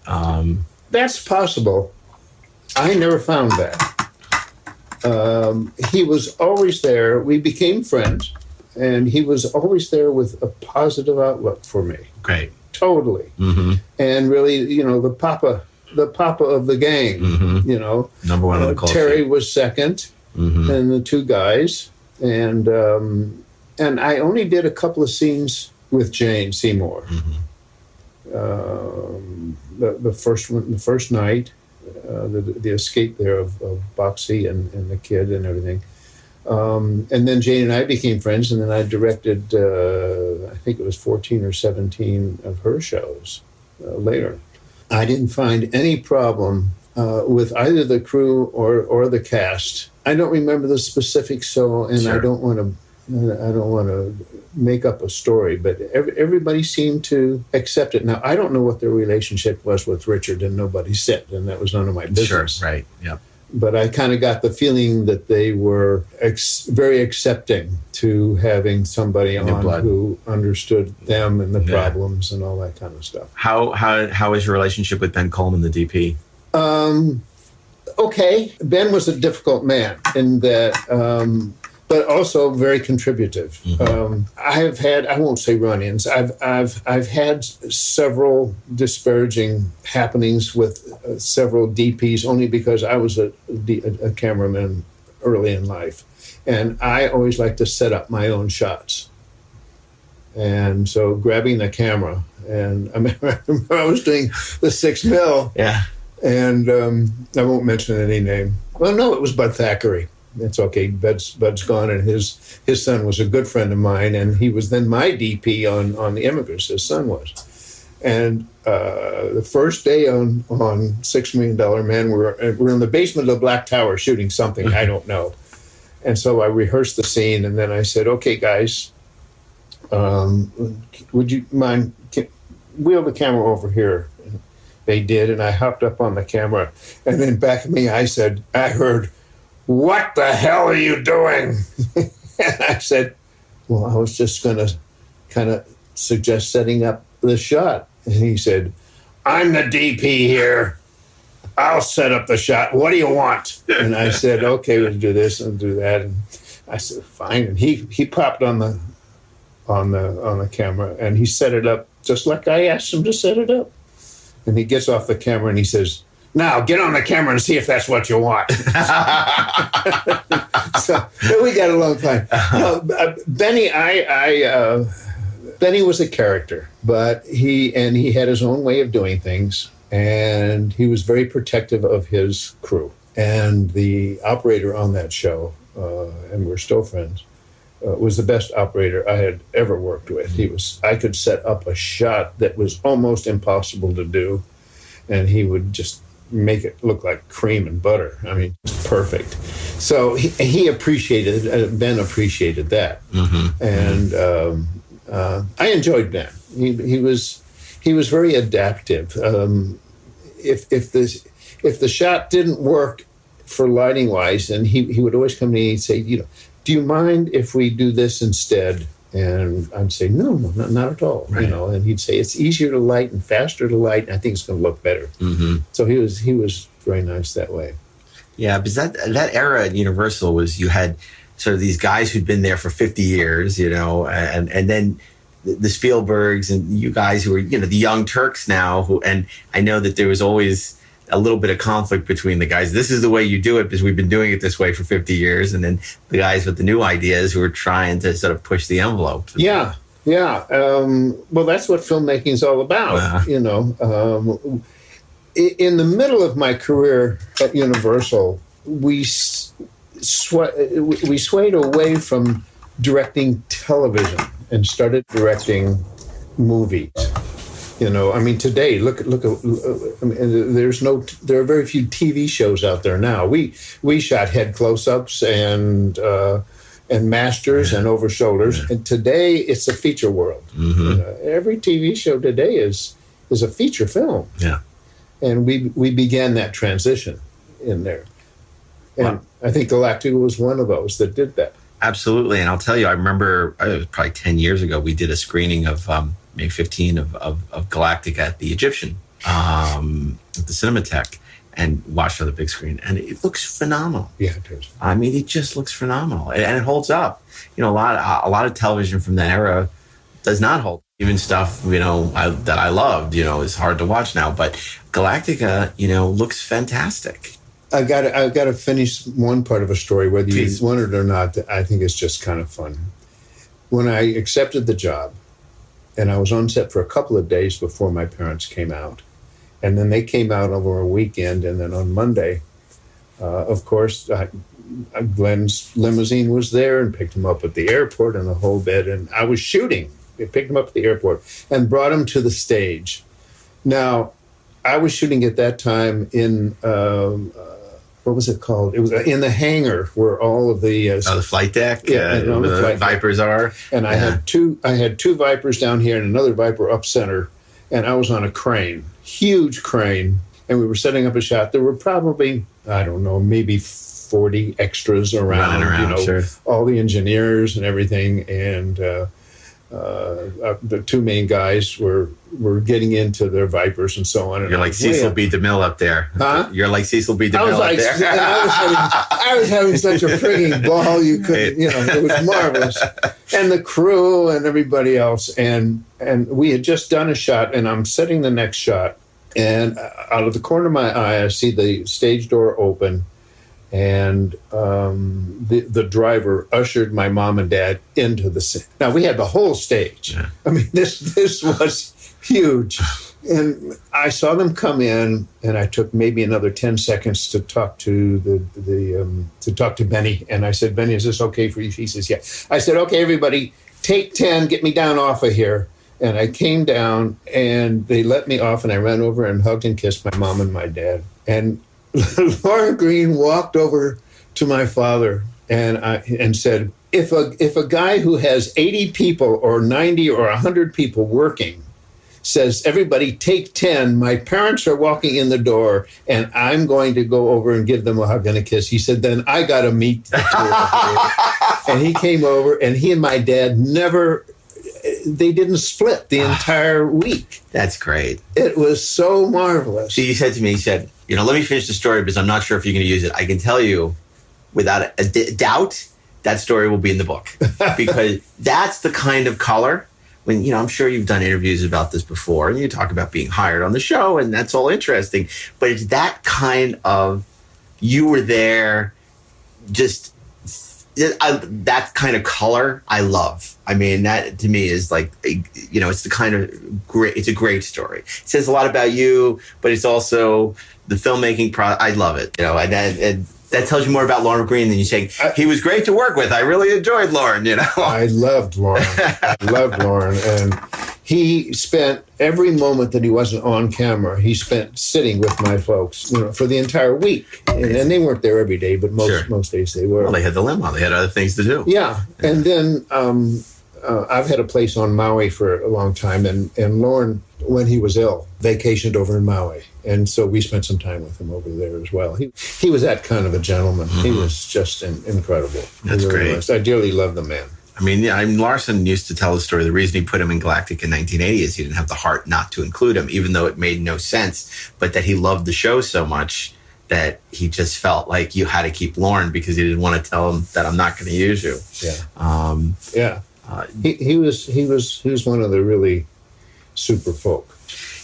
That's possible. I never found that. He was always there. We became friends, and he was always there with a positive outlook for me. Great. Totally. Mm-hmm. And really, the papa of the gang, mm-hmm. Number one on the call Terry sheet. was second, mm-hmm. and the two guys. And I only did a couple of scenes with Jane Seymour. Mm-hmm. The first night, the escape there of Boxy and the kid and everything. And then Jane and I became friends, and then I directed, I think it was 14 or 17 of her shows later. I didn't find any problem with either the crew or the cast. I don't remember the specifics, and Sure. I don't want to make up a story, but everybody seemed to accept it. Now, I don't know what their relationship was with Richard, and nobody said, and that was none of my business. Sure, right, yeah. But I kind of got the feeling that they were very accepting to having somebody on who understood them and the problems and all that kind of stuff. How is your relationship with Ben Coleman, the DP? Okay. Ben was a difficult man in that, but also very contributive. Mm-hmm. I won't say run-ins. I've had several disparaging happenings with several DPs only because I was a cameraman early in life, and I always like to set up my own shots. And so grabbing the camera, and I remember I was doing the 6mm. Yeah. And I won't mention any name. Well, no, it was Bud Thackeray. It's okay. Bud's gone, and his son was a good friend of mine, and he was then my DP on The Immigrants. His son was, and the first day on $6 Million Man, we're in the basement of the Black Tower shooting something I don't know, and so I rehearsed the scene, and then I said, "Okay, guys, would you mind wheel the camera over here. And they did, and I hopped up on the camera. And then back of me, I heard, "What the hell are you doing?" And I said, "Well, I was just going to kind of suggest setting up the shot." And he said, "I'm the DP here. I'll set up the shot. What do you want?" And I said, "Okay, we'll do this and do that." And I said, "Fine." And he popped on the camera, and he set it up just like I asked him to set it up. And he gets off the camera and he says, "Now get on the camera and see if that's what you want." So we got along fine. No, Benny, Benny was a character, but he had his own way of doing things, and he was very protective of his crew. And the operator on that show, and we're still friends, was the best operator I had ever worked with. I could set up a shot that was almost impossible to do, and he would just make it look like cream and butter. I mean, it's perfect. So he appreciated, Ben appreciated that. And I enjoyed Ben. He was very adaptive. If the shot didn't work for lighting wise, and he would always come to me and say, "Do you mind if we do this instead?" And I'd say, no, not at all. Right. And he'd say, "It's easier to light and faster to light, and I think it's going to look better." So he was very nice that way. Yeah, because that era at Universal was, you had sort of these guys who'd been there for 50 years, and then the Spielbergs and you guys who were, the young Turks now, and I know that there was always a little bit of conflict between the guys. This is the way you do it because we've been doing it this way for 50 years. And then the guys with the new ideas who are trying to sort of push the envelope. Yeah. Well, that's what filmmaking is all about. In the middle of my career at Universal, we swayed away from directing television and started directing movies. Today, look. There are very few TV shows out there now. We shot head close-ups and masters and over shoulders, and today it's a feature world. Every TV show today is a feature film. Yeah, and we began that transition in there, and I think Galactica was one of those that did that. Absolutely, and I'll tell you, I remember it was probably 10 years ago. We did a screening of maybe 15 of Galactica at the Egyptian, at the Cinematheque, and watched on the big screen. And it looks phenomenal. Yeah, it does. I mean, it just looks phenomenal. And it holds up. A lot of television from that era does not hold. Even stuff, that I loved, is hard to watch now. But Galactica, looks fantastic. I've got to finish one part of a story, whether you want it or not. I think it's just kind of fun. When I accepted the job, and I was on set for a couple of days before my parents came out. And then they came out over a weekend. And then on Monday, of course, Glenn's limousine was there and picked him up at the airport and the whole bit. And I was shooting. They picked him up at the airport and brought him to the stage. Now, I was shooting at that time in... what was it called? It was in the hangar where all of the the flight deck, where the Vipers are. And I had two Vipers down here and another Viper up center, and I was on a crane, huge crane, and we were setting up a shot. There were probably, I don't know, maybe 40 extras around, sure. All the engineers and everything, and the two main guys were getting into their Vipers and so on. And you're like Cecil B. DeMille up there. Huh? You're like Cecil B. DeMille up there. I was having such a frigging ball. You couldn't, it was marvelous. And the crew and everybody else. And we had just done a shot, and I'm setting the next shot. And out of the corner of my eye, I see the stage door open. And the driver ushered my mom and dad into the scene. Now, we had the whole stage. Yeah. I mean, this was huge. And I saw them come in, and I took maybe another 10 seconds to talk to Benny. And I said, "Benny, is this okay for you?" He says, "Yeah." I said, "Okay, everybody, take 10, get me down off of here." And I came down, and they let me off, and I ran over and hugged and kissed my mom and my dad. And Laura Green walked over to my father and said, if a guy who has 80 people or 90 or 100 people working says, everybody take 10. My parents are walking in the door, and I'm going to go over and give them a hug and a kiss. He said, then I got to meet the two of you. And he came over, and he and my dad they didn't split the entire week. That's great. It was so marvelous. He said to me, he said, let me finish the story because I'm not sure if you're going to use it. I can tell you without a doubt, that story will be in the book because that's the kind of color. When, I'm sure you've done interviews about this before and you talk about being hired on the show and that's all interesting, but it's that kind of, you were there, just that kind of color I love. I mean, that to me is like, it's the kind of great, it's a great story. It says a lot about you, but it's also the filmmaking I love it, and that tells you more about Lorne Greene than you saying he was great to work with. I really enjoyed Lorne, I loved Lorne. And he spent every moment that he wasn't on camera, he spent sitting with my folks, for the entire week. And they weren't there every day, but most days they were. Well, they had the limo. They had other things to do. Yeah. And then I've had a place on Maui for a long time, and Lorne, when he was ill, vacationed over in Maui. And so we spent some time with him over there as well. He was that kind of a gentleman. Mm-hmm. He was just incredible. That's great. I dearly love the man. I mean, Larson used to tell the story. The reason he put him in Galactica in 1980 is he didn't have the heart not to include him, even though it made no sense, but that he loved the show so much that he just felt like you had to keep Lorne because he didn't want to tell him that I'm not going to use you. Yeah. He was one of the really super folk.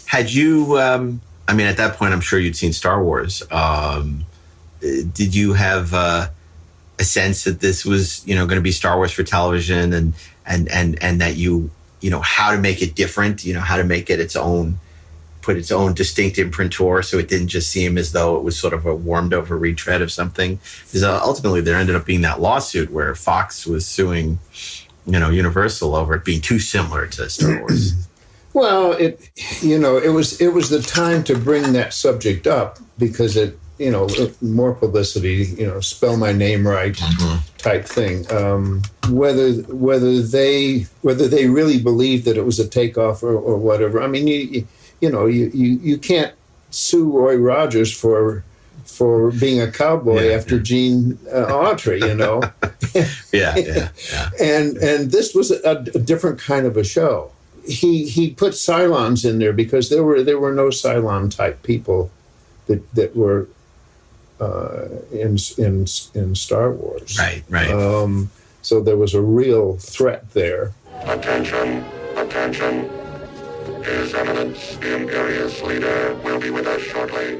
Had you, at that point, I'm sure you'd seen Star Wars. Did you have a sense that this was, going to be Star Wars for television and that you how to make it different, how to make it its own, put its own distinct imprimatur so it didn't just seem as though it was sort of a warmed over retread of something? Because ultimately there ended up being that lawsuit where Fox was suing, Universal over it being too similar to Star Wars. Well, it was the time to bring that subject up because it, more publicity, spell my name right type thing. Whether they really believed that it was a takeoff or whatever. I mean, you can't sue Roy Rogers for being a cowboy after Gene Autry, Yeah. And this was a different kind of a show. He put Cylons in there because there were no Cylon type people that were in Star Wars. Right. So there was a real threat there. Attention. His Eminence, the Imperious Leader, will be with us shortly.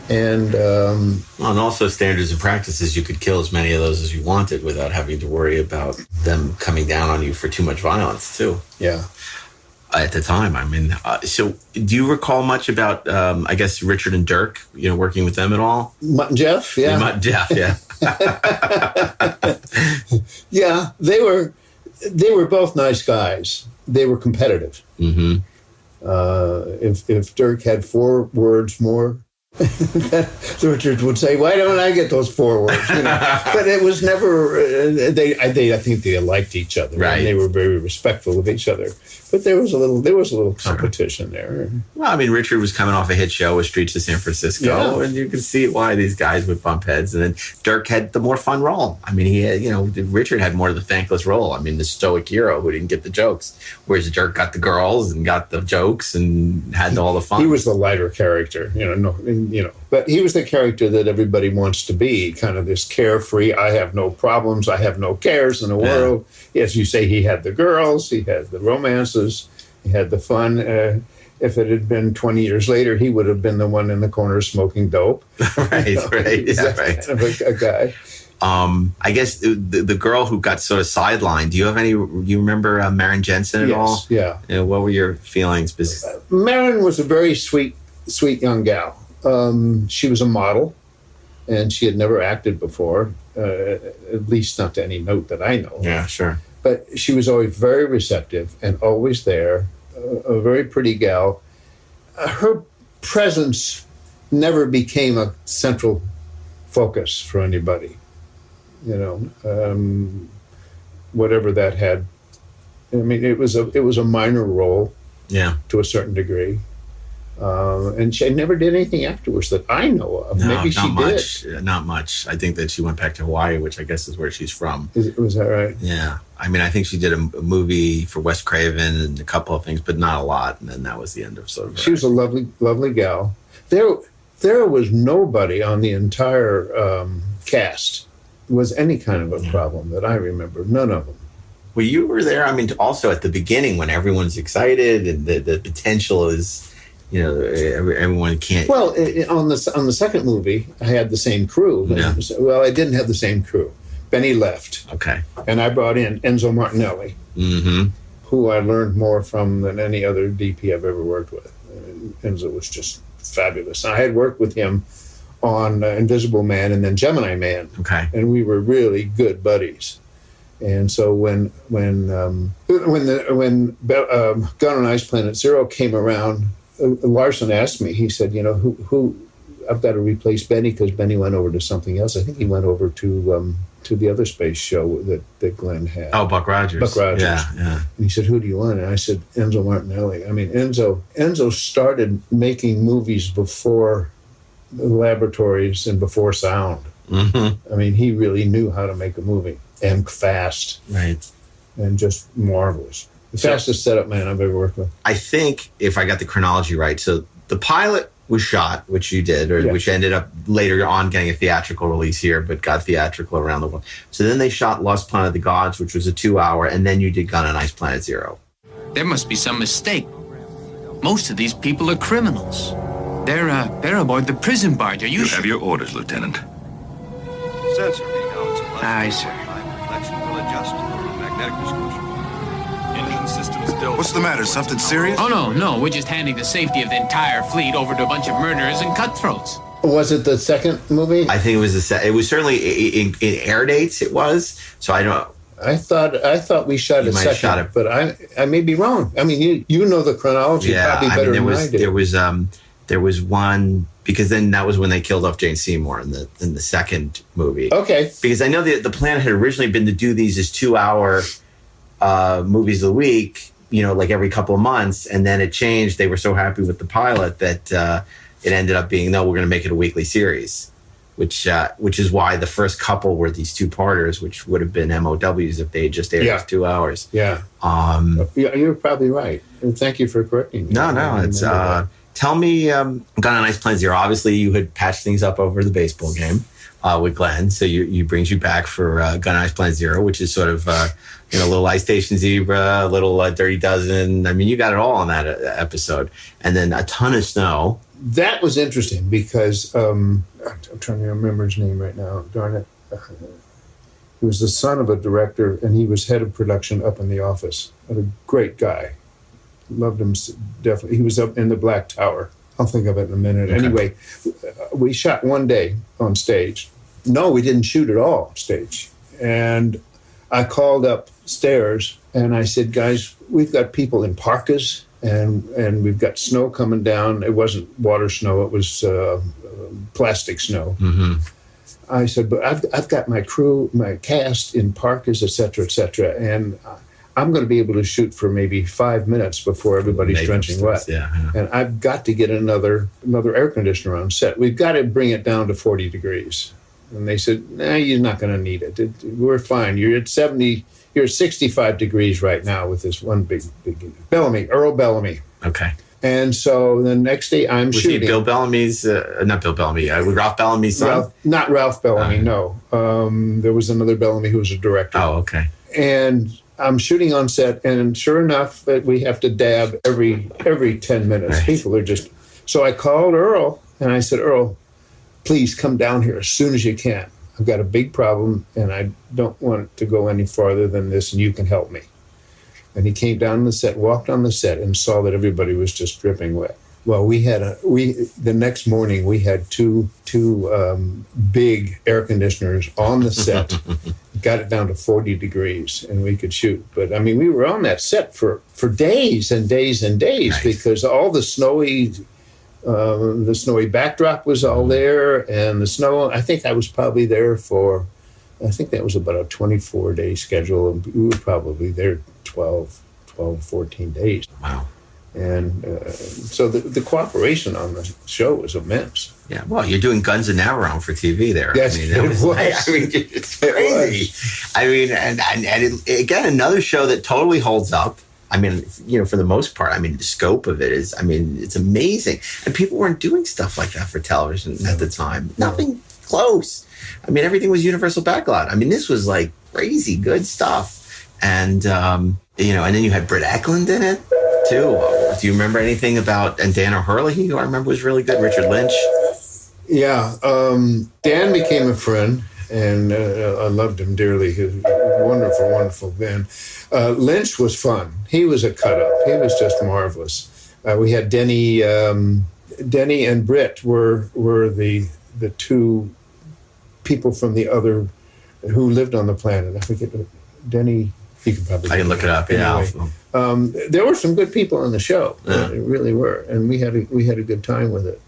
And also standards and practices, you could kill as many of those as you wanted without having to worry about them coming down on you for too much violence, too. Yeah. At the time, so do you recall much about, Richard and Dirk, working with them at all? Mutt and Jeff, yeah. Mutt and Jeff, yeah. Yeah, they were both nice guys. They were competitive. Mm-hmm. If Dirk had 4 words more, Richard would say, "Why don't I get those 4 words?" But it was never. I think they liked each other, right? And they were very respectful of each other. But there was a little competition there. Well, Richard was coming off a hit show with Streets of San Francisco, and you can see why these guys would bump heads. And then Dirk had the more fun role. He had, Richard had more of the thankless role. The stoic hero who didn't get the jokes, whereas Dirk got the girls and got the jokes and had all the fun. He was the lighter character, but he was the character that everybody wants to be, kind of this carefree, I have no problems, I have no cares in the world. As you say, he had the girls, he had the romances, he had the fun. If it had been 20 years later, he would have been the one in the corner smoking dope. Right. Kind of a guy. I guess the girl who got sort of sidelined, do you remember Maritn Jensen at all? Yeah. What were your feelings? Maritn was a very sweet young gal. She was a model, and she had never acted before, at least not to any note that I know. Yeah, sure. But she was always very receptive and always there, a very pretty gal. Her presence never became a central focus for anybody, whatever that had. It was a minor role. to a certain degree. And she never did anything afterwards that I know of. No, Maybe she did. Not much. I think that she went back to Hawaii, which I guess is where she's from. Was that right? Yeah. I mean, I think she did a movie for Wes Craven and a couple of things, but not a lot. And then that was the end of sort of her. She was a lovely, lovely gal. There was nobody on the entire cast was any kind of a problem that I remember. None of them. Well, you were there, I mean, also at the beginning when everyone's excited and the potential is... everyone can't. Well, on the second movie, I had the same crew. Yeah. Well, I didn't have the same crew. Benny left. Okay. And I brought in Enzo Martinelli, who I learned more from than any other DP I've ever worked with. Enzo was just fabulous. I had worked with him on Invisible Man and then Gemini Man. Okay. And we were really good buddies. And so when Gun on Ice Planet Zero came around, Larson asked me, he said, who I've got to replace Benny because Benny went over to something else. I think he went over to the other space show that Glenn had. Oh, Buck Rogers. Buck Rogers. Yeah. And he said, who do you want? And I said, Enzo Martinelli. I mean, Enzo started making movies before the laboratories and before sound. I mean, he really knew how to make a movie and fast. Right. And just marvelous. The fastest setup man I've ever worked with. I think, if I got the chronology right, so the pilot was shot, which you did, or which ended up later on getting a theatrical release here, but got theatrical around the world. So then they shot Lost Planet of the Gods, which was a 2-hour, and then you did Gun on Ice Planet Zero. There must be some mistake. Most of these people are criminals. They're aboard the prison barge. Are you have your orders, Lieutenant. Sensor being out. Aye, sir. Reflection will adjust. Magnetic distortion. Engine system still. What's the matter? Something serious? Oh, no. We're just handing the safety of the entire fleet over to a bunch of murderers and cutthroats. Was it the second movie? I think it was it was certainly in air dates. It was. So I don't. I thought we shot a second, shot it. But I may be wrong. I mean, you know the chronology probably better than I do. There was one, because then that was when they killed off Jane Seymour in the second movie. Okay. Because I know the plan had originally been to do these as 2-hour movies a week, like every couple of months, and then it changed. They were so happy with the pilot that it ended up being, no, we're going to make it a weekly series, which is why the first couple were these 2-parters, which would have been MOWs if they had just aired as 2 hours. Yeah. You're probably right. And thank you for correcting me. No, it's... Tell me, Gun on Ice Planet Zero, obviously you had patched things up over the baseball game with Glenn, so you brings you back for Gun on Ice Planet Zero, which is sort of, a little Ice Station Zebra, a little Dirty Dozen. I mean, you got it all on that episode. And then a ton of snow. That was interesting because, I'm trying to remember his name right now, darn it. He was the son of a director, and he was head of production up in the office. A great guy. Loved him definitely. He was up in the Black Tower. I'll think of it in a minute. Okay. Anyway, we shot one day on stage. No, we didn't shoot at all on stage. And I called upstairs and I said, guys, we've got people in parkas and we've got snow coming down. It wasn't water snow. It was plastic snow. Mm-hmm. I said, but I've got my crew, my cast in parkas, et cetera, and I'm going to be able to shoot for maybe 5 minutes before everybody's drenching wet. Yeah. And I've got to get another air conditioner on set. We've got to bring it down to 40 degrees. And they said, nah, you're not going to need it. We're fine. You're at 70, you're at 65 degrees right now with this one big Bellamy, Earl Bellamy. Okay. And so the next day I'm shooting. Was he Bill Bellamy's, not Bill Bellamy, Ralph Bellamy's son? Not Ralph Bellamy, no. There was another Bellamy who was a director. Oh, okay. And I'm shooting on set, and sure enough, we have to dab every 10 minutes. Right. People are just... So I called Earl, and I said, Earl, please come down here as soon as you can. I've got a big problem, and I don't want it to go any farther than this, and you can help me. And he came down the set, walked on the set, and saw that everybody was just dripping wet. Well, the next morning we had two big air conditioners on the set, got it down to 40 degrees, and we could shoot. But I mean, we were on that set for days and days and days. Nice. Because all the snowy backdrop was all there, and the snow. I think I was probably there for, I think that was about a 24-day schedule, and we were probably there 12, 14 days. Wow. And so the cooperation on the show was immense. Yeah, well, you're doing Guns of Navarone for TV there. Yes, that was. It's crazy. I mean, and again, another show that totally holds up. I mean, for the most part, I mean, the scope of it is, it's amazing. And people weren't doing stuff like that for television at the time. Nothing close. I mean, everything was universal backlot. I mean, this was like crazy good stuff. And, and then you had Britt Eklund in it too. Do you remember anything about, and Dan O'Hurley, who I remember was really good, Richard Lynch? Yeah. Dan became a friend, and I loved him dearly. He was a wonderful, wonderful man. Lynch was fun. He was a cut-up. He was just marvelous. We had Denny and Britt were the two people from the other who lived on the planet. I forget Denny. You can probably. I can look it up. Anyway. Yeah. There were some good people on the show. Yeah. There really were, and we had a good time with it.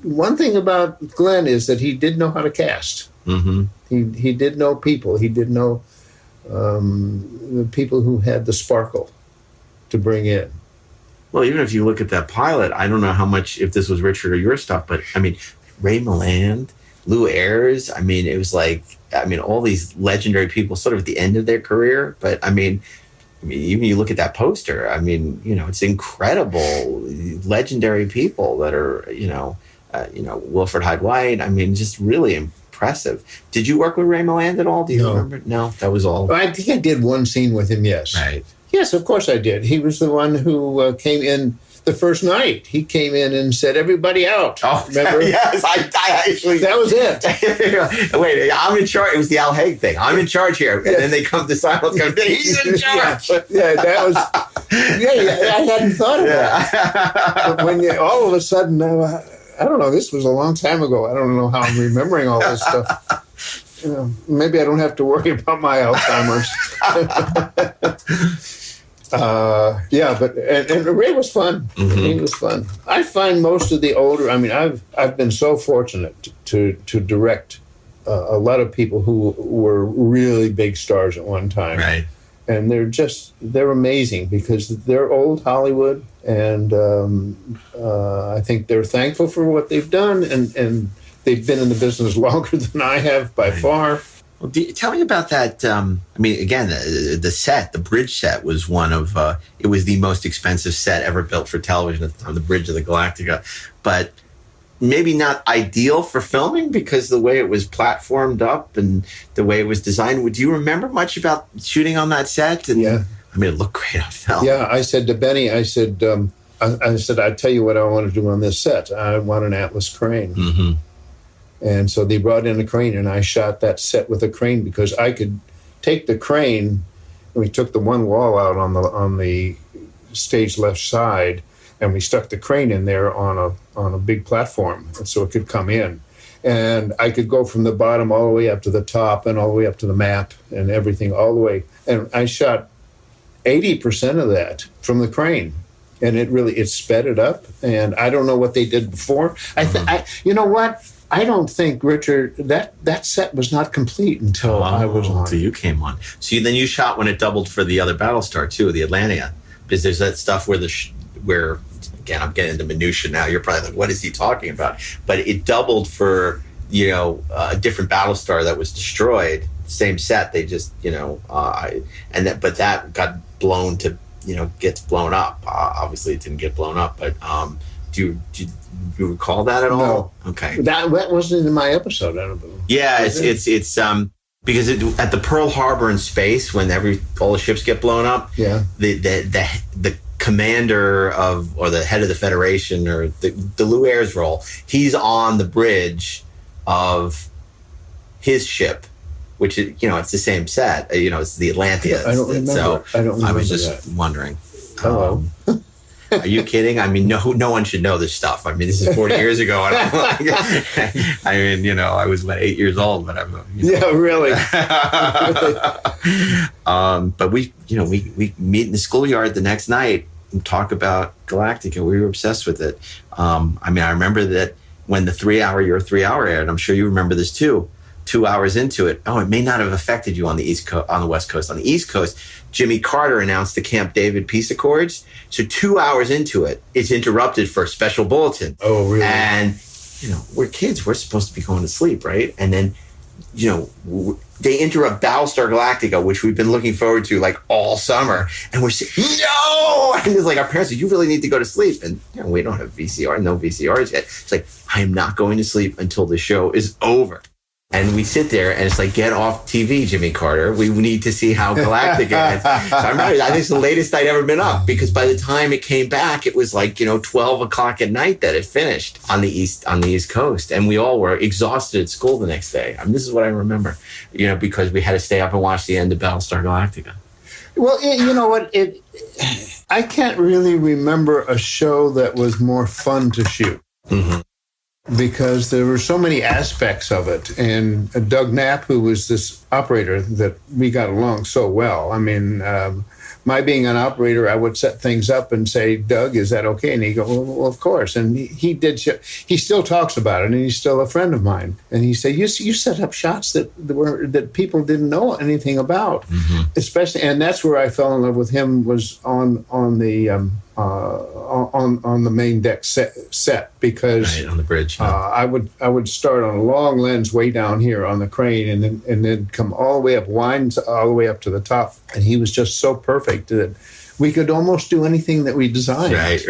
One thing about Glenn is that he did know how to cast. Mm-hmm. He did know people. He did know the people who had the sparkle to bring in. Well, even if you look at that pilot, I don't know how much, if this was Richard or your stuff, but I mean, Ray Milland, Lou Ayres, I mean, it was like, all these legendary people sort of at the end of their career. But I mean, even you look at that poster, it's incredible, legendary people that are, Wilfred Hyde White. I mean, just really impressive. Did you work with Ray Milland at all? Do you remember? No, that was all. I think I did one scene with him, yes. Right. Yes, of course I did. He was the one who came in the first night. He came in and said, "Everybody out." Oh, remember? Yes, I actually. That was it. Wait, I'm in charge. It was the Al Haig thing. I'm in charge here. And then they come to silence, go, he's in charge. Yeah, that was. Yeah, I hadn't thought of that. But when all of a sudden, I don't know, this was a long time ago. I don't know how I'm remembering all this stuff. Maybe I don't have to worry about my Alzheimer's. But Ray was fun. Mm-hmm. He was fun. I find most of the older. I've been so fortunate to direct a lot of people who were really big stars at one time. Right. And they're amazing because they're old Hollywood, and I think they're thankful for what they've done, and they've been in the business longer than I have by far. Well, tell me about that. Again, the set, the bridge set was one of, it was the most expensive set ever built for television on the Bridge of the Galactica, but maybe not ideal for filming because the way it was platformed up and the way it was designed. Do you remember much about shooting on that set? And, yeah. It looked great on film. Yeah, I said to Benny, I said, I tell you what I want to do on this set. I want an Atlas crane. Mm-hmm. And so they brought in a crane, and I shot that set with a crane because I could take the crane. And we took the one wall out on the stage left side, and we stuck the crane in there on a big platform, so it could come in. And I could go from the bottom all the way up to the top, and all the way up to the map, and everything all the way. And I shot 80% of that from the crane, and it sped it up. And I don't know what they did before. You know what? I don't think, Richard, that set was not complete until I was on. Until you came on. So then you shot when it doubled for the other Battlestar too, the Atlantia, because there's that stuff where again, I'm getting into minutia now. You're probably like, what is he talking about? But it doubled for a different Battlestar that was destroyed. Same set. They just but that got blown to gets blown up. Obviously, it didn't get blown up, but do you recall that at all? No. Okay. That wasn't in my episode. I don't know. Yeah, it's because at the Pearl Harbor in space when all the ships get blown up. Yeah. The commander or the head of the Federation or the Lou Ayres role, he's on the bridge of his ship, which is it's the same set. It's the Atlantia. I don't remember. So I don't remember. I was just wondering. Hello. Are you kidding? No one should know this stuff. This is 40 years ago. And I was 8 years old, but Yeah, really. But we meet in the schoolyard the next night and talk about Galactica. We were obsessed with it. I remember that when the 3 hour aired, I'm sure you remember this too. 2 hours into it, it may not have affected you on the on the West Coast. On the East Coast, Jimmy Carter announced the Camp David peace accords. So 2 hours into it, it's interrupted for a special bulletin. Oh, really? And, we're kids. We're supposed to be going to sleep, right? And then, they interrupt Battlestar Galactica, which we've been looking forward to like all summer. And we're saying, no! And it's like, our parents said, you really need to go to sleep. And we don't have no VCRs yet. It's like, I am not going to sleep until the show is over. And we sit there and it's like, get off TV, Jimmy Carter. We need to see how Galactica is. So I remember, I think it's the latest I'd ever been up, because by the time it came back, it was like, 12 o'clock at night that it finished on the East Coast. And we all were exhausted at school the next day. I mean, this is what I remember, because we had to stay up and watch the end of Battlestar Galactica. Well, you know what? I can't really remember a show that was more fun to shoot. Mm-hmm. Because there were so many aspects of it. And Doug Knapp, who was this operator that we got along so well. I mean, my being an operator, I would set things up and say, Doug, is that okay? And he'd go, well, of course. And he did. He still talks about it, and he's still a friend of mine. And he said, you set up shots that people didn't know anything about. Mm-hmm. Especially, and that's where I fell in love with him, was on the main deck set because on the bridge. I would start on a long lens way down here on the crane, and then come all the way up, wind all the way up to the top. And he was just so perfect that we could almost do anything that we designed. Right.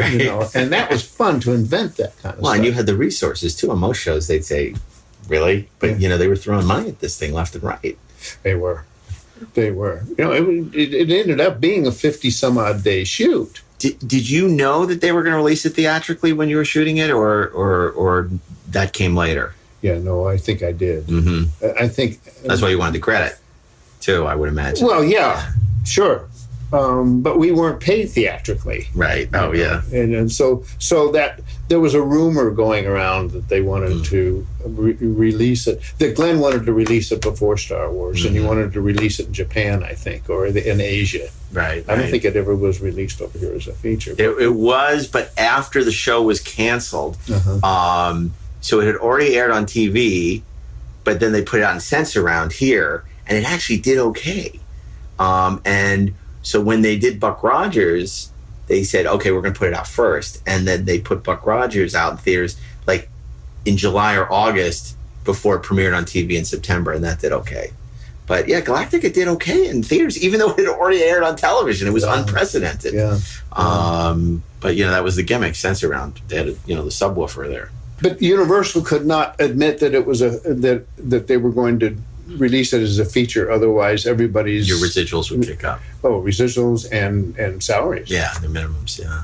And that was fun to invent that kind of stuff. And you had the resources too. On most shows, they'd say, "Really?" But they were throwing money at this thing left and right. They were. It ended up being a 50-some-odd day shoot. Did you know that they were going to release it theatrically when you were shooting it, or that came later? Yeah, no, I think I did. Mm-hmm. I think that's why you wanted the credit, too, I would imagine. Well, yeah, sure. But we weren't paid theatrically. Right. Oh, yeah. And so that there was a rumor going around that they wanted to release it, that Glenn wanted to release it before Star Wars, and he wanted to release it in Japan, I think, or in Asia. Right. I don't think it ever was released over here as a feature. It was, but after the show was canceled, so it had already aired on TV, but then they put it out in Censor around here, and it actually did okay. And so when they did Buck Rogers, they said, okay, we're going to put it out first. And then they put Buck Rogers out in theaters like in July or August before it premiered on TV in September, and that did okay. But yeah, Galactica did okay in theaters, even though it had already aired on television. It was unprecedented. Yeah. But that was the gimmick, Censor Round. They had the subwoofer there. But Universal could not admit that it was that they were going to release it as a feature. Otherwise, your residuals would kick up. Oh, residuals and salaries. Yeah, the minimums. Yeah.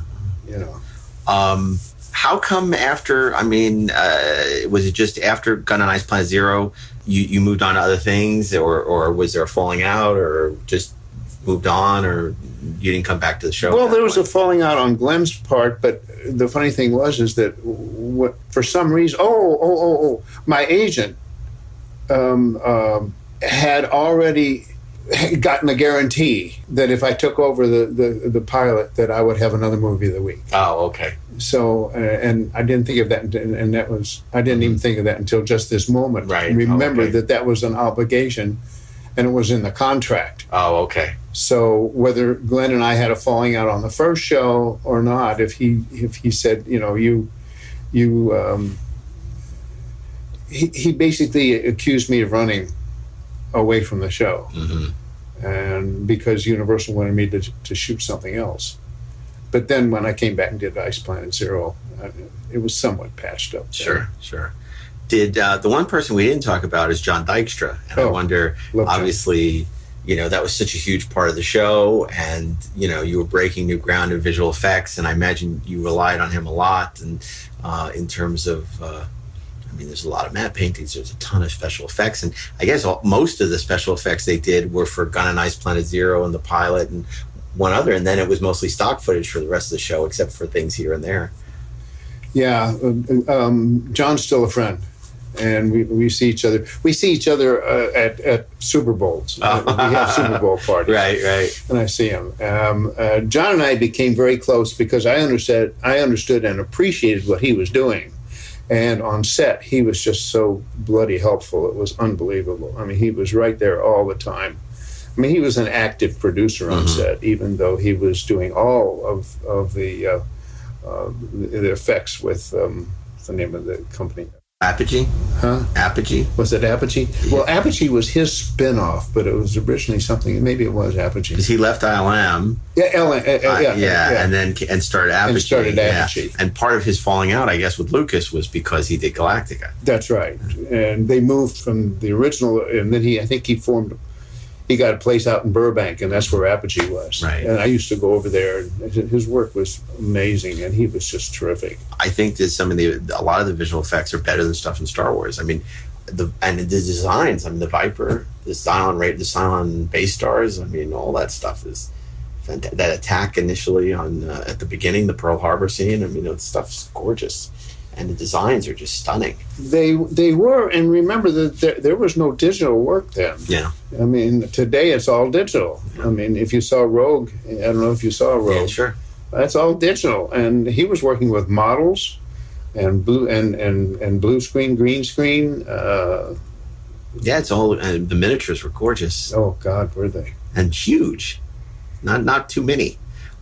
How come after? I mean, was it just after Gun on Ice Planet Zero, you moved on to other things, or was there a falling out, or just moved on, or you didn't come back to the show? Well, there was a falling out on Glenn's part, but the funny thing is that for some reason, my agent had already gotten a guarantee that if I took over the pilot, that I would have another movie of the week. Oh, okay. So, and I didn't think of that, and I didn't even think of that until just this moment. Right. Remember that was an obligation, and it was in the contract. Oh, okay. So whether Glenn and I had a falling out on the first show or not, if he said, he basically accused me of running away from the show, and because Universal wanted me to shoot something else. But then when I came back and did Ice Planet Zero, it was somewhat patched up. Sure. Did the one person we didn't talk about is John Dykstra, and I wonder, obviously, that was such a huge part of the show, and you were breaking new ground in visual effects, and I imagine you relied on him a lot, and in terms of. There's a lot of matte paintings. There's a ton of special effects. And I guess most of the special effects they did were for Gun on Ice Planet Zero and the pilot and one other. And then it was mostly stock footage for the rest of the show, except for things here and there. Yeah. John's still a friend. And we see each other. We see each other at Super Bowls. We have Super Bowl parties. Right. And I see him. John and I became very close because I understood and appreciated what he was doing. And on set, he was just so bloody helpful. It was unbelievable. I mean, he was right there all the time. I mean, he was an active producer on set, even though he was doing all of the effects with what's the name of the company? Apogee? Huh? Apogee? Was it Apogee? Yeah. Well, Apogee was his spin-off, but it was originally something. Maybe it was Apogee. Because he left ILM. Yeah, and then started Apogee. Apogee. And part of his falling out, I guess, with Lucas was because he did Galactica. That's right. And they moved from the original, and then he got a place out in Burbank, and that's where Apogee was. Right. And I used to go over there. His work was amazing, and he was just terrific. I think that a lot of the visual effects are better than stuff in Star Wars. I mean, the designs. I mean, the Viper, the Cylon base stars. I mean, all that stuff is fantastic. That attack initially at the beginning, the Pearl Harbor scene. I mean, that stuff's gorgeous. And the designs are just stunning. They were, and remember that there was no digital work then. Yeah. I mean, today it's all digital. I mean, if you saw Rogue, I don't know if you saw Rogue. Yeah, sure. That's all digital, and he was working with models, and blue screen, green screen. Yeah, it's all. And the miniatures were gorgeous. Oh God, were they? And huge, not too many.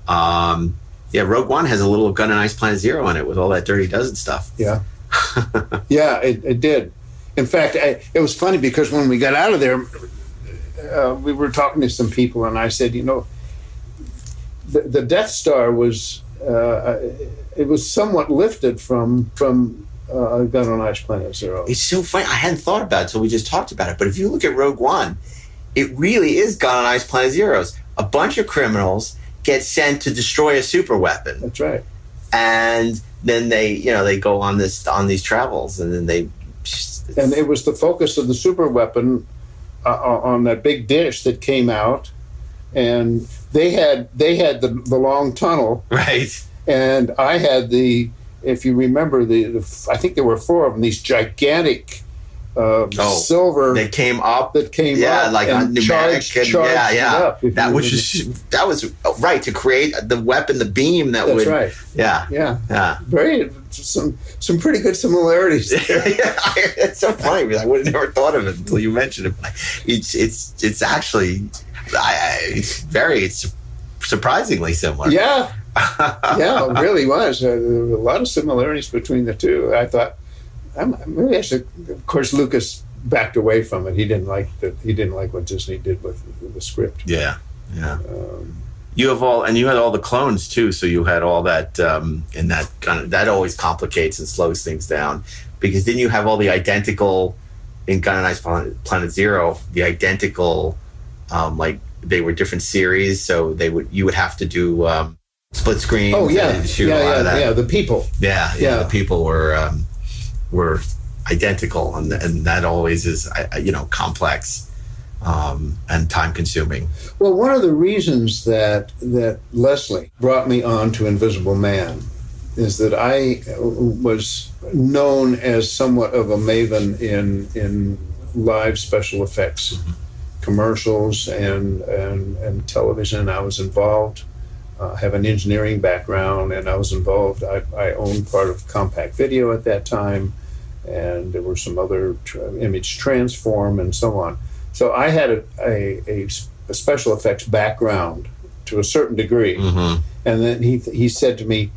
Yeah, Rogue One has a little Gun and Ice Planet Zero in it with all that Dirty Dozen stuff. Yeah. Yeah, it did. In fact, it was funny because when we got out of there, we were talking to some people, and I said, the Death Star was, it was somewhat lifted from Gun on Ice Planet Zero. It's so funny. I hadn't thought about it until we just talked about it. But if you look at Rogue One, it really is Gun on Ice Planet Zero's. A bunch of criminals get sent to destroy a super weapon. That's right. And then they go on these travels, and then and it was the focus of the super weapon on that big dish that came out, and they had the long tunnel, right? And I had if you remember I think there were 4 of them, these gigantic silver that came up, like and pneumatic, up. That was right to create the weapon, the beam that That's would. Right. Yeah. Very some pretty good similarities there. It's so funny. I would have never thought of it until you mentioned it. It's actually it's surprisingly similar. Yeah. Yeah, it really was. There were a lot of similarities between the two. I thought, maybe I should. Of course, Lucas backed away from it. He didn't like what Disney did with the script. Yeah. You have you had all the clones too. So you had all that, and that always complicates and slows things down, because then you have all the identical in Gun and Ice Planet Zero. The identical, like they were different series, so you would have to do split screen. Oh yeah, shoot a lot of that. Yeah. The people. Yeah. The people were identical, and that always is complex and time consuming. Well, one of the reasons that Leslie brought me on to Invisible Man is that I was known as somewhat of a maven in live special effects, commercials and television. I was involved. I have an engineering background, and I was involved. I owned part of Compact Video at that time, and there were some other image transform and so on. So I had a special effects background to a certain degree. And then he said to me,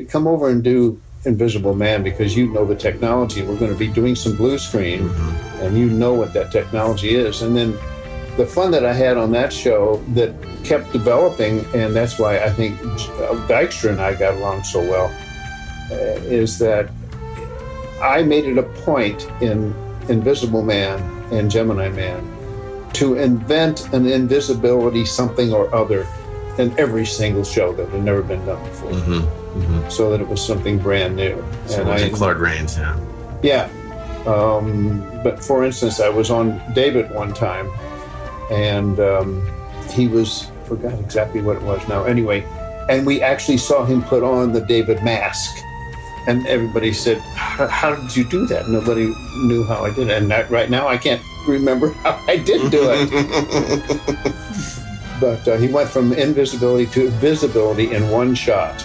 come over and do Invisible Man, because you know the technology. We're going to be doing some blue screen, and you know what that technology is. And then the fun that I had on that show that kept developing, and that's why I think Dykstra and I got along so well, is that I made it a point in Invisible Man and Gemini Man to invent an invisibility something or other in every single show that had never been done before, so that it was something brand new. So and I Claude Rains, yeah. But for instance, I was on David one time, and he was, forgot exactly what it was now. Anyway, and we actually saw him put on the David mask. And everybody said, how did you do that? Nobody knew how I did it. And right now, I can't remember how I did do it. But he went from invisibility to visibility in one shot,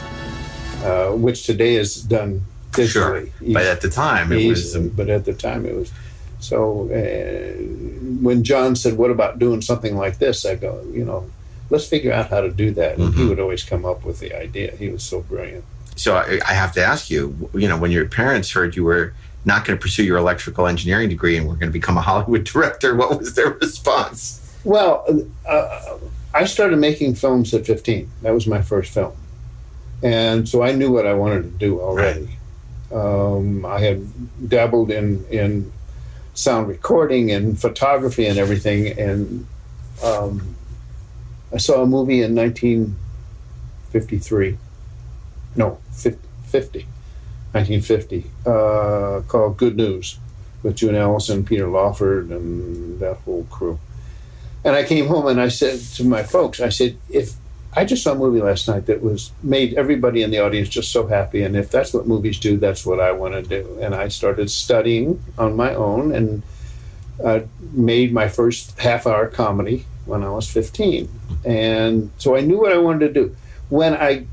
which today is done digitally. Sure. But at the time, it was. But at the time, it was. So when John said, "What about doing something like this?" I go, let's figure out how to do that. And he would always come up with the idea. He was so brilliant. So I have to ask you, when your parents heard you were not going to pursue your electrical engineering degree and were going to become a Hollywood director, what was their response? Well, I started making films at 15. That was my first film. And so I knew what I wanted to do already. Right. I had dabbled in sound recording and photography and everything. And I saw a movie in 1950, called Good News with June Allison, Peter Lawford, and that whole crew. And I came home and I said to my folks, if I just saw a movie last night that made everybody in the audience just so happy, and if that's what movies do, that's what I want to do. And I started studying on my own and made my first half-hour comedy when I was 15. And so I knew what I wanted to do. When I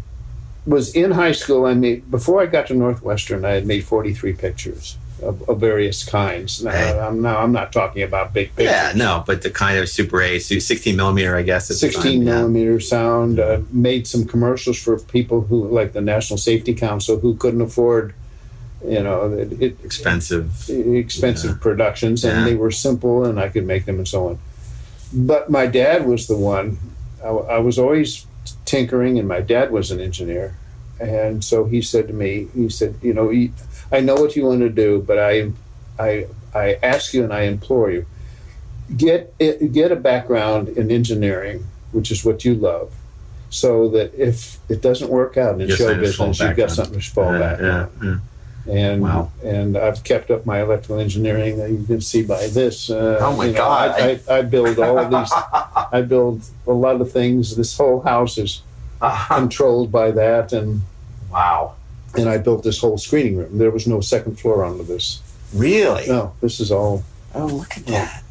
was in high school, before I got to Northwestern, I had made 43 pictures of various kinds. I'm not talking about big pictures. Yeah, no, but the kind of Super 8, 16 millimeter, I guess. 16 millimeter sound. Made some commercials for people who, like the National Safety Council, who couldn't afford, expensive productions, and they were simple, and I could make them and so on. But my dad was the one. I was always tinkering, and my dad was an engineer. And so he said to me, I know what you want to do, but I ask you and I implore you, get a background in engineering, which is what you love, so that if it doesn't work out in show business, you've got something to fall back on. And I've kept up my electrical engineering. You can see by this. Oh my God! I build all of these. I build a lot of things. This whole house is controlled by that. And wow! And I built this whole screening room. There was no second floor onto this. Really? No. This is all. Oh, look at that!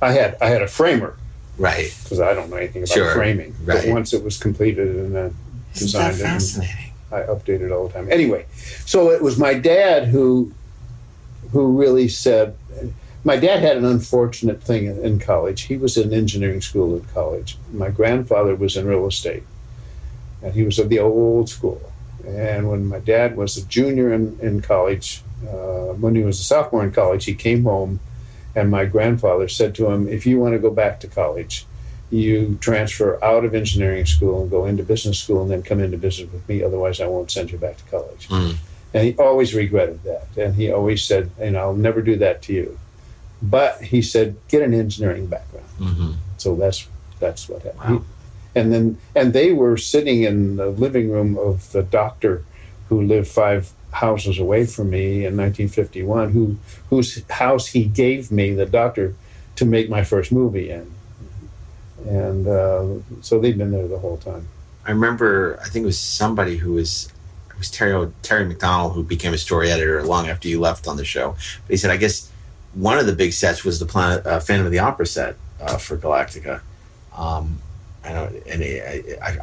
I had a framer. Right. Because I don't know anything about framing. Right. But once it was completed and I designed it. Fascinating. I update it all the time. Anyway, so it was my dad who really said, my dad had an unfortunate thing in college. He was in engineering school in college. My grandfather was in real estate, and he was of the old school. And when my dad was a junior in college, when he was a sophomore in college, he came home, and my grandfather said to him, if you want to go back to college, you transfer out of engineering school and go into business school and then come into business with me. Otherwise, I won't send you back to college. And he always regretted that. And he always said, I'll never do that to you. But he said, get an engineering background. So that's what happened. Wow. And they were sitting in the living room of the doctor who lived 5 houses away from me in 1951, whose house he gave me, the doctor, to make my first movie in. And so they've been there the whole time. I remember, I think it was somebody it was Terry McDonald, who became a story editor long after you left on the show. But he said, I guess one of the big sets was the Phantom of the Opera set for Galactica. I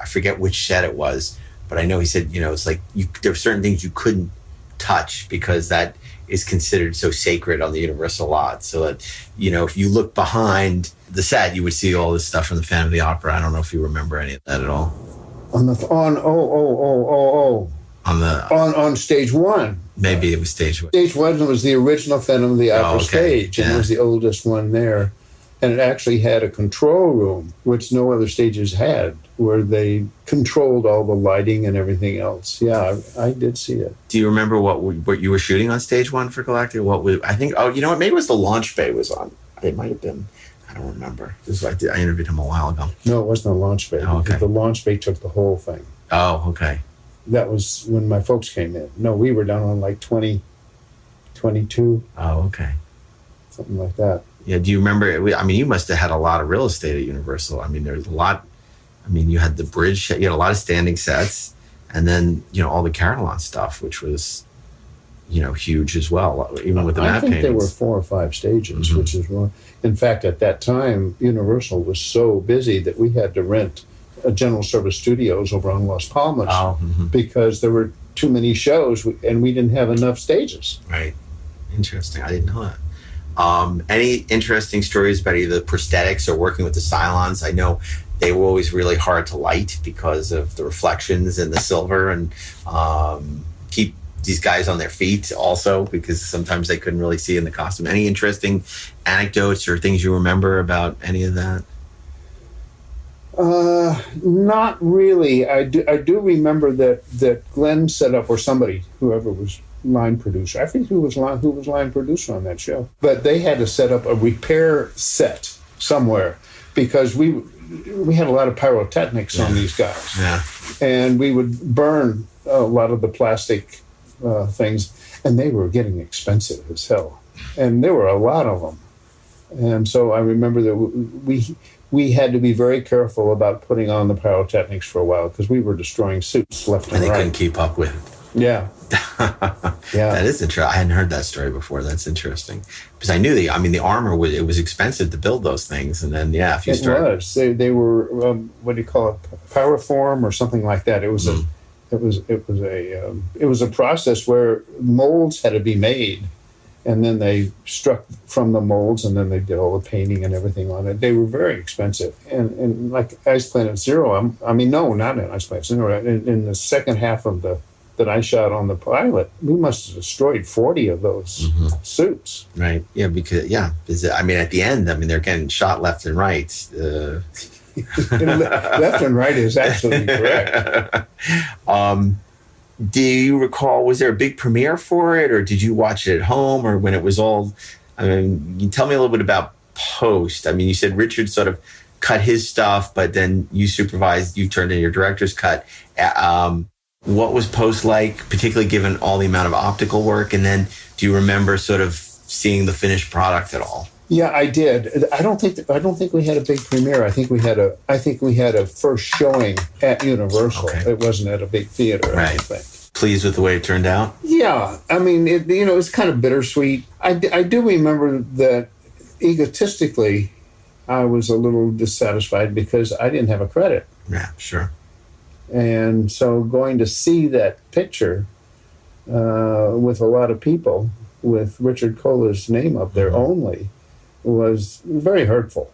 forget which set it was, but I know he said, it's like there were certain things you couldn't touch because that is considered so sacred on the Universal lot. So that, if you look behind the set, you would see all this stuff from the Phantom of the Opera. I don't know if you remember any of that at all. On stage 1. Maybe it was stage 1. Stage 1 was the original Phantom of the Opera stage, and it was the oldest one there. And it actually had a control room, which no other stages had, where they controlled all the lighting and everything else. Yeah, I did see it. Do you remember what you were shooting on stage 1 for Galactica? Maybe it was the launch bay was on. It might have been. I don't remember. I interviewed him a while ago. No, it wasn't the launch bay. Oh, okay. The launch bay took the whole thing. Oh, okay. That was when my folks came in. No, we were down on like 20, 22. Oh, okay. Something like that. Yeah, do you remember? You must have had a lot of real estate at Universal. There's a lot. You had the bridge. You had a lot of standing sets, and then all the Carillon stuff, which was, huge as well. Even with the map paintings. I think there were 4 or 5 stages, which is wrong. In fact, at that time, Universal was so busy that we had to rent a General Service Studios over on Las Palmas because there were too many shows, and we didn't have enough stages. Right. Interesting. I didn't know that. Any interesting stories about either the prosthetics or working with the Cylons? I know they were always really hard to light because of the reflections and the silver, and keep these guys on their feet also because sometimes they couldn't really see in the costume. Any interesting anecdotes or things you remember about any of that? Not really. I do remember that Glenn set up, or somebody, whoever was line producer. I think who was line producer on that show. But they had to set up a repair set somewhere because we had a lot of pyrotechnics on these guys. Yeah. And we would burn a lot of the plastic things, and they were getting expensive as hell. And there were a lot of them. And so I remember that we had to be very careful about putting on the pyrotechnics for a while because we were destroying suits left and right. And they couldn't keep up with it. Yeah. Yeah. That is interesting. I hadn't heard that story before. That's interesting. Because I knew the armor it was expensive to build those things. And then, if you start... It was. They were, what do you call it, Pyroform or something like that. It was it was a process where molds had to be made, and then they struck from the molds, and then they did all the painting and everything on it. They were very expensive. And like Ice Planet Zero, not in Ice Planet Zero, in the second half of that I shot on the pilot, we must have destroyed 40 of those suits. Right. Yeah, because at the end, they're getting shot left and right. Left and right is absolutely correct. Do you recall, was there a big premiere for it, or did you watch it at home, or when it was all, you tell me a little bit about post. You said Richard sort of cut his stuff, but then you turned in your director's cut. What was post like, particularly given all the amount of optical work? And then do you remember sort of seeing the finished product at all? Yeah, I did. I don't think we had a big premiere. I think we had a first showing at Universal. Okay. It wasn't at a big theater. Right. I think. Pleased with the way it turned out? Yeah. It's kind of bittersweet. I do remember that egotistically, I was a little dissatisfied because I didn't have a credit. Yeah, sure. And so going to see that picture with a lot of people with Richard Colla's name up there only was very hurtful.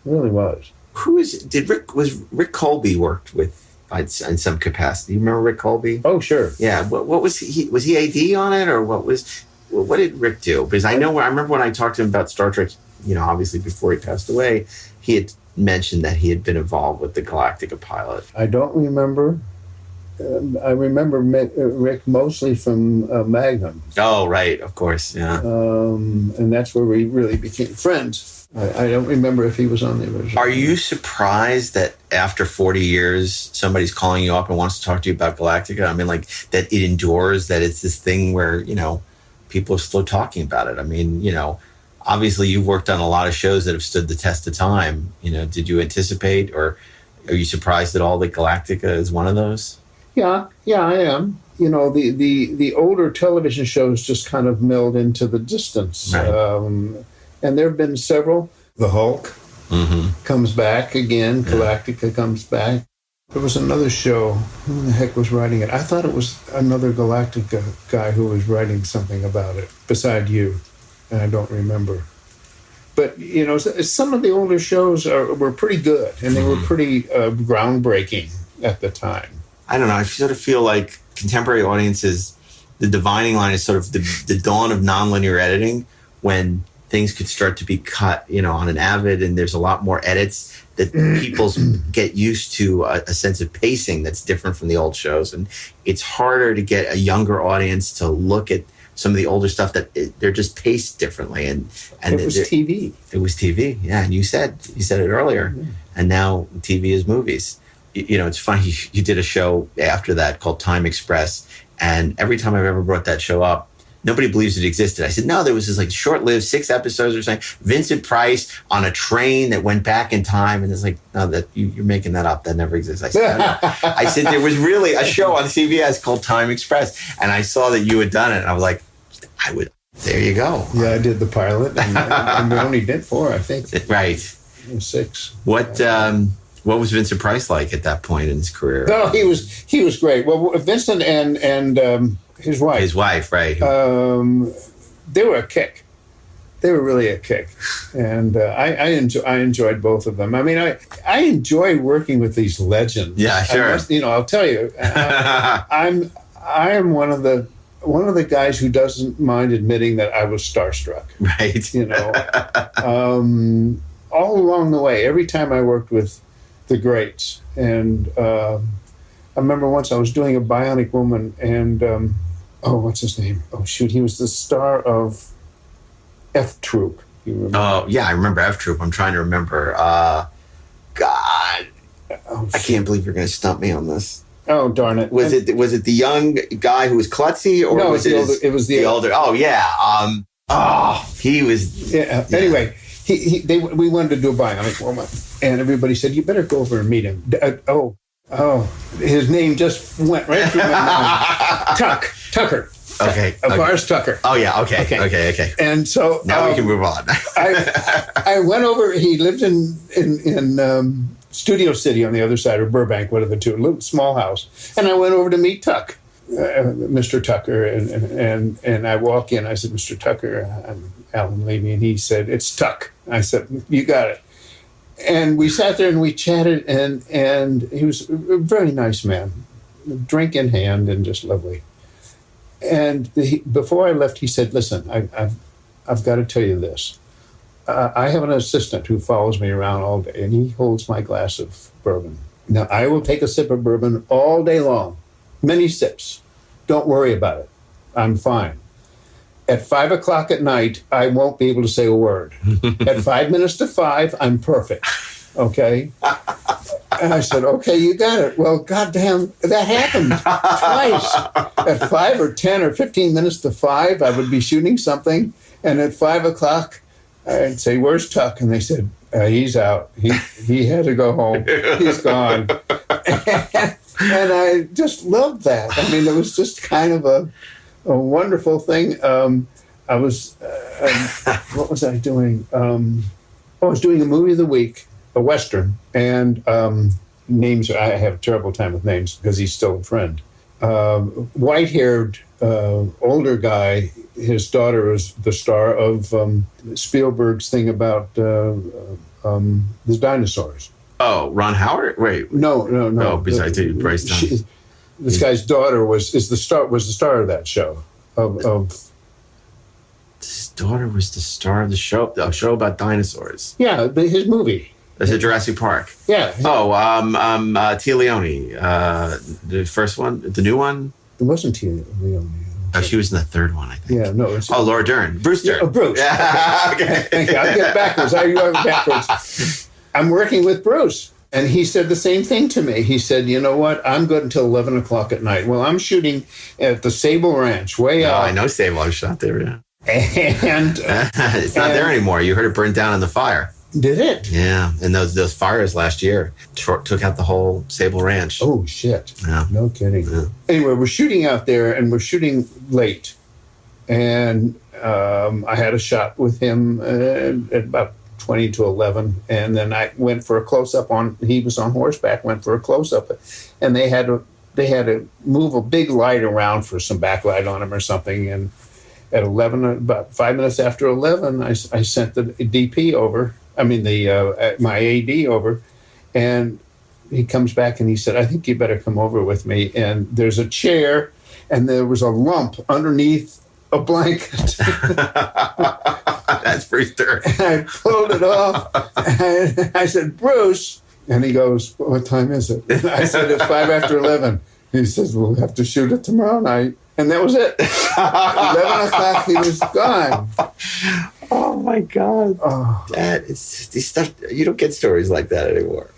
It really was. Was Rick Colby worked with in some capacity? You remember Rick Colby? Oh, sure. Yeah. What was he? Was he AD on it, or what did Rick do? Because I remember when I talked to him about Star Trek, obviously before he passed away, he had mentioned that he had been involved with the Galactica pilot. I don't remember. I remember Rick mostly from Magnum. Oh, right, of course, yeah. And that's where we really became friends. I don't remember if he was on the original. Are you surprised that after 40 years, somebody's calling you up and wants to talk to you about Galactica? That it endures, that it's this thing where, people are still talking about it. Obviously you've worked on a lot of shows that have stood the test of time. Did you anticipate, or are you surprised at all that Galactica is one of those? Yeah, I am. The older television shows just kind of meld into the distance. Right. And there have been several. The Hulk comes back again. Galactica comes back. There was another show. Who the heck was writing it? I thought it was another Galactica guy who was writing something about it, beside you. And I don't remember. But, some of the older shows were pretty good, and they were pretty groundbreaking at the time. I don't know. I sort of feel like contemporary audiences, the dividing line is sort of the dawn of nonlinear editing, when things could start to be cut, on an Avid, and there's a lot more edits that people get used to a sense of pacing that's different from the old shows. And it's harder to get a younger audience to look at some of the older stuff that they're just paced differently. And it was TV. It was TV, yeah. And you said it earlier. Mm-hmm. And now TV is movies. It's funny, you did a show after that called Time Express, and every time I've ever brought that show up, nobody believes it existed. I said, no, there was this short-lived 6 episodes or something, Vincent Price on a train that went back in time, and it's no, that you're making that up. That never exists. I said, no. I said, there was really a show on CBS called Time Express, and I saw that you had done it, and I was like, there you go. Yeah, I did the pilot, and we only did 4, I think. Right. 6. What was Vincent Price like at that point in his career? No, he was great. Well, Vincent and his wife. His wife, right? They were a kick. They were really a kick, and I enjoyed both of them. I mean, I enjoy working with these legends. Yeah, sure. I'll tell you, I am one of the guys who doesn't mind admitting that I was starstruck. Right. All along the way, every time I worked with the greats, and I remember once I was doing a Bionic Woman, and what's his name? Oh shoot, he was the star of F Troop. You remember? Oh yeah, I remember F Troop. I'm trying to remember. God, I can't believe you're going to stump me on this. Oh darn it! Was it the young guy who was klutzy, or no, was it was the older? Oh yeah. He was. Yeah. Anyway, we wanted to do a Bionic Woman, and everybody said you better go over and meet him. His name just went right through my mind. Tucker. Okay. Forrest Tucker. Oh yeah. Okay. And so now we can move on. I went over. He lived in Studio City on the other side, or Burbank, one of the two, a little small house. And I went over to meet Mr. Tucker, and I walk in. I said, Mr. Tucker, I'm Alan Levy, and he said, it's Tuck. I said, you got it. And we sat there and we chatted, and he was a very nice man, drink in hand, and just lovely. And before I left, he said, listen, I've got to tell you this. I have an assistant who follows me around all day, and he holds my glass of bourbon. Now, I will take a sip of bourbon all day long, many sips. Don't worry about it. I'm fine. At 5 o'clock at night, I won't be able to say a word. At 5 minutes to 5, I'm perfect. Okay? And I said, okay, you got it. Well, goddamn, that happened twice. At 5 or 10 or 15 minutes to 5, I would be shooting something. And at 5 o'clock, I'd say, where's Tuck? And they said, he's out. He had to go home. He's gone. And I just loved that. I mean, it was just kind of a wonderful thing. I was, what was I doing? I was doing a movie of the week, a Western, and names, I have a terrible time with names because he's still a friend. White-haired, older guy, his daughter was the star of Spielberg's thing about the dinosaurs. Oh, Ron Howard? Wait. No. Oh, besides Bryce Dallas. This guy's daughter was the star of that show. His daughter was the star of the show about dinosaurs. Yeah, his movie. Is it Jurassic Park? Yeah. Oh, Tia Leone. The first one, the new one. It wasn't Tia Leone. Oh, she was in the third one, I think. Yeah, no. Laura Dern. Bruce Dern. Oh, Bruce. Okay. Thank you. I'll get it backwards. Backwards. I'm working with Bruce. And he said the same thing to me. He said, you know what? I'm good until 11 o'clock at night. Well, I'm shooting at the Sable Ranch, way out. I know Sable. I shot there, yeah. And it's not there anymore. You heard it burn down in the fire. Did it? Yeah. And those fires last year took out the whole Sable Ranch. Oh, shit. Yeah. No kidding. Yeah. Anyway, we're shooting out there, and we're shooting late. And I had a shot with him at about 20 to 11, and then I went for a close-up he was on horseback, went for a close-up, and they had to move a big light around for some backlight on him or something, and at 11, about 5 minutes after 11, I sent the DP over, my AD over, and he comes back and he said, I think you better come over with me, and there's a chair, and there was a lump underneath a blanket. That's pretty dirty. And I pulled it off. And I said, Bruce. And he goes, what time is it? And I said, it's 5 after 11. He says, we'll have to shoot it tomorrow night. And that was it. 11 o'clock, he was gone. Oh, my God. Oh. That is these stuff. You don't get stories like that anymore.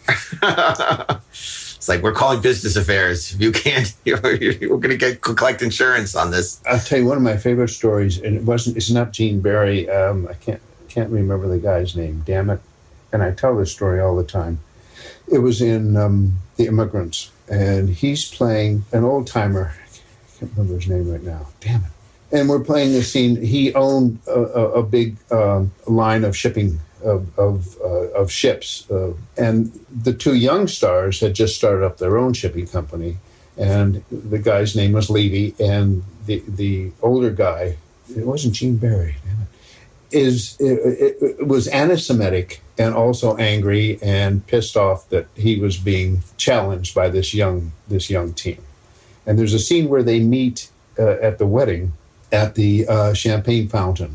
It's like, we're calling business affairs. You can't, we're going to collect insurance on this. I'll tell you one of my favorite stories, and it's not Gene Barry. I can't remember the guy's name, damn it. And I tell this story all the time. It was in The Immigrants, and he's playing an old timer. I can't remember his name right now. Damn it. And we're playing the scene. He owned a big line of shipping of ships. And the two young stars had just started up their own shipping company. And the guy's name was Levi, and the older guy, it wasn't Gene Barry, damn it, was anti-Semitic and also angry and pissed off that he was being challenged by this young team. And there's a scene where they meet at the wedding at the champagne fountain.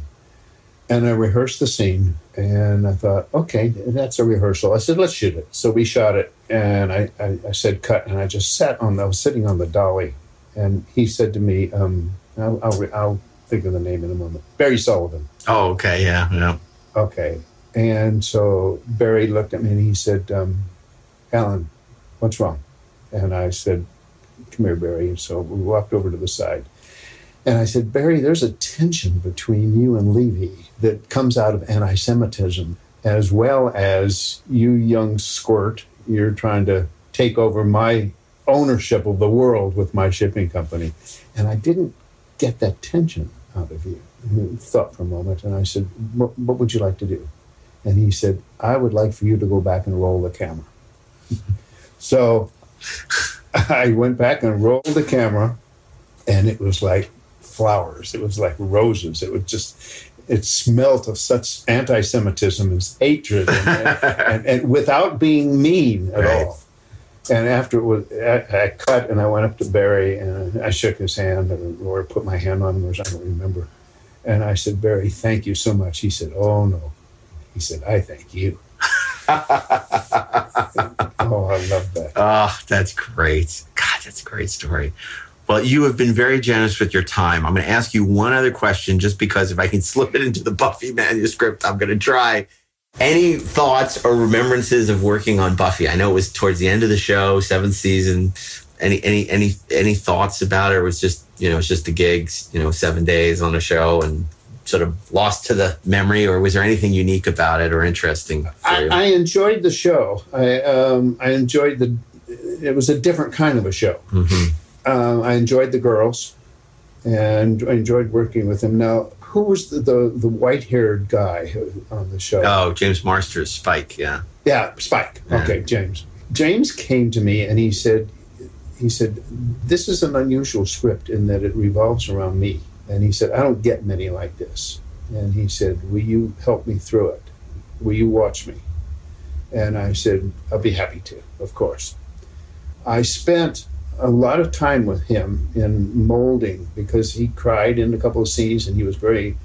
And I rehearsed the scene, and I thought, okay, that's a rehearsal. I said, let's shoot it. So we shot it, and I said, cut, and I just I was sitting on the dolly, and he said to me, I'll think of the name in a moment, Barry Sullivan. Oh, okay, yeah. Okay. And so Barry looked at me, and he said, Alan, what's wrong? And I said, come here, Barry. And so we walked over to the side. And I said, Barry, there's a tension between you and Levi that comes out of anti-Semitism, as well as you young squirt, you're trying to take over my ownership of the world with my shipping company. And I didn't get that tension out of you. And I thought for a moment, and I said, what would you like to do? And he said, I would like for you to go back and roll the camera. So I went back and rolled the camera, and it was like flowers. It was like roses. It smelt of such anti-Semitism and hatred and without being mean at all. And after it was, I cut and I went up to Barry and I shook his hand or put my hand on him, I don't remember. And I said, Barry, thank you so much. He said, oh no. He said, I thank you. Oh, I love that. Oh, that's great. God, that's a great story. Well, you have been very generous with your time. I'm going to ask you one other question, just because if I can slip it into the Buffy manuscript, I'm going to try. Any thoughts or remembrances of working on Buffy? I know it was towards the end of the show, 7th season. Any thoughts about it? Or it was just, it's just the gigs, 7 days on a show and sort of lost to the memory? Or was there anything unique about it or interesting for you? I enjoyed the show. I enjoyed it was a different kind of a show. Mm-hmm. I enjoyed the girls, and I enjoyed working with them. Now, who was the white-haired guy on the show? Oh, James Marsters, Spike, yeah. Yeah, Spike. Yeah. Okay, James. James came to me and he said, this is an unusual script in that it revolves around me. And he said, I don't get many like this. And he said, will you help me through it? Will you watch me? And I said, I'll be happy to, of course. I spent a lot of time with him in molding because he cried in a couple of scenes and he was very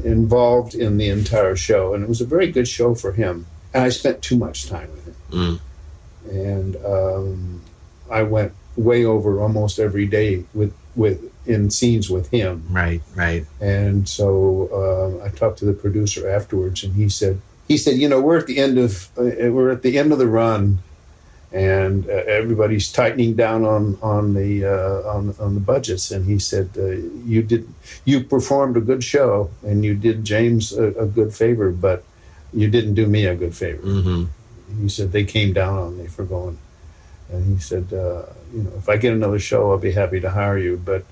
involved in the entire show. And it was a very good show for him. And I spent too much time with him. And I went way over almost every day in scenes with him. Right. And so I talked to the producer afterwards, and he said, we're at the end of the run, and everybody's tightening down on the budgets. And he said, you performed a good show, and you did James a good favor, but you didn't do me a good favor. Mm-hmm. He said they came down on me for going. And he said, if I get another show, I'll be happy to hire you, but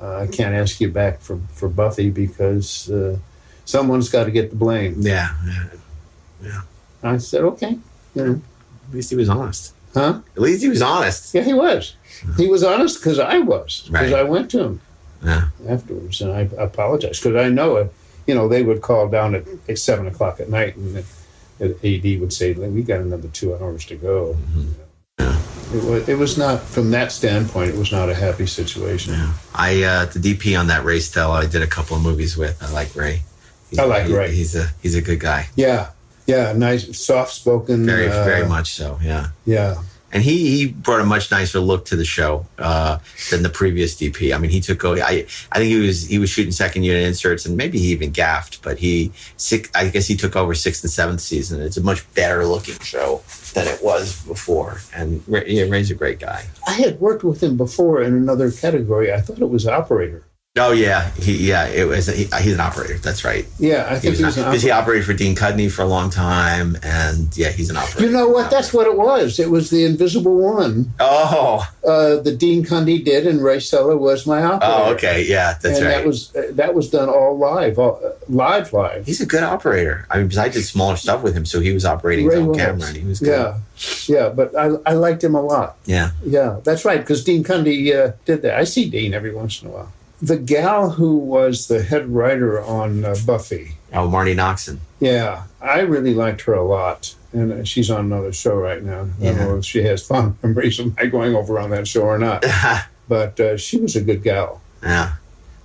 I can't ask you back for Buffy because someone's got to get the blame. Yeah. I said, okay. At least he was honest. Huh? At least he was honest. Yeah, he was. He was honest because I was. Because I went to him afterwards, and I apologized because I know, they would call down at 7 o'clock at night, and the AD would say, we got another 2 hours to go. Mm-hmm. It was not, from that standpoint, it was not a happy situation. Yeah. The DP on that Ray Stella, I did a couple of movies with. I like Ray. Ray. He's a good guy. Yeah, nice, soft-spoken. Very much so, yeah. Yeah. And he brought a much nicer look to the show than the previous DP. I mean, he took over. I think he was shooting second unit inserts, and maybe he even gaffed. But I guess he took over 6th and 7th season. It's a much better looking show than it was before. And Ray's a great guy. I had worked with him before in another category. I thought it was operator. Oh yeah, he's an operator. That's right. Yeah, I think he operated for Dean Cudney for a long time, and yeah, he's an operator. You know what? That's what it was. It was the Invisible Woman. Oh, the Dean Cudney did, and Ray Sella was my operator. Oh, okay, yeah, that's right. That was done all live. He's a good operator. I mean, because I did smaller stuff with him, so he was operating his own camera, and he was good. Yeah, but I liked him a lot. Yeah, that's right. Because Dean Cudney did that. I see Dean every once in a while. The gal who was the head writer on Buffy. Oh, Marty Noxon. Yeah, I really liked her a lot. And she's on another show right now. I don't know if she has fond memories of my going over on that show or not. But she was a good gal. Yeah.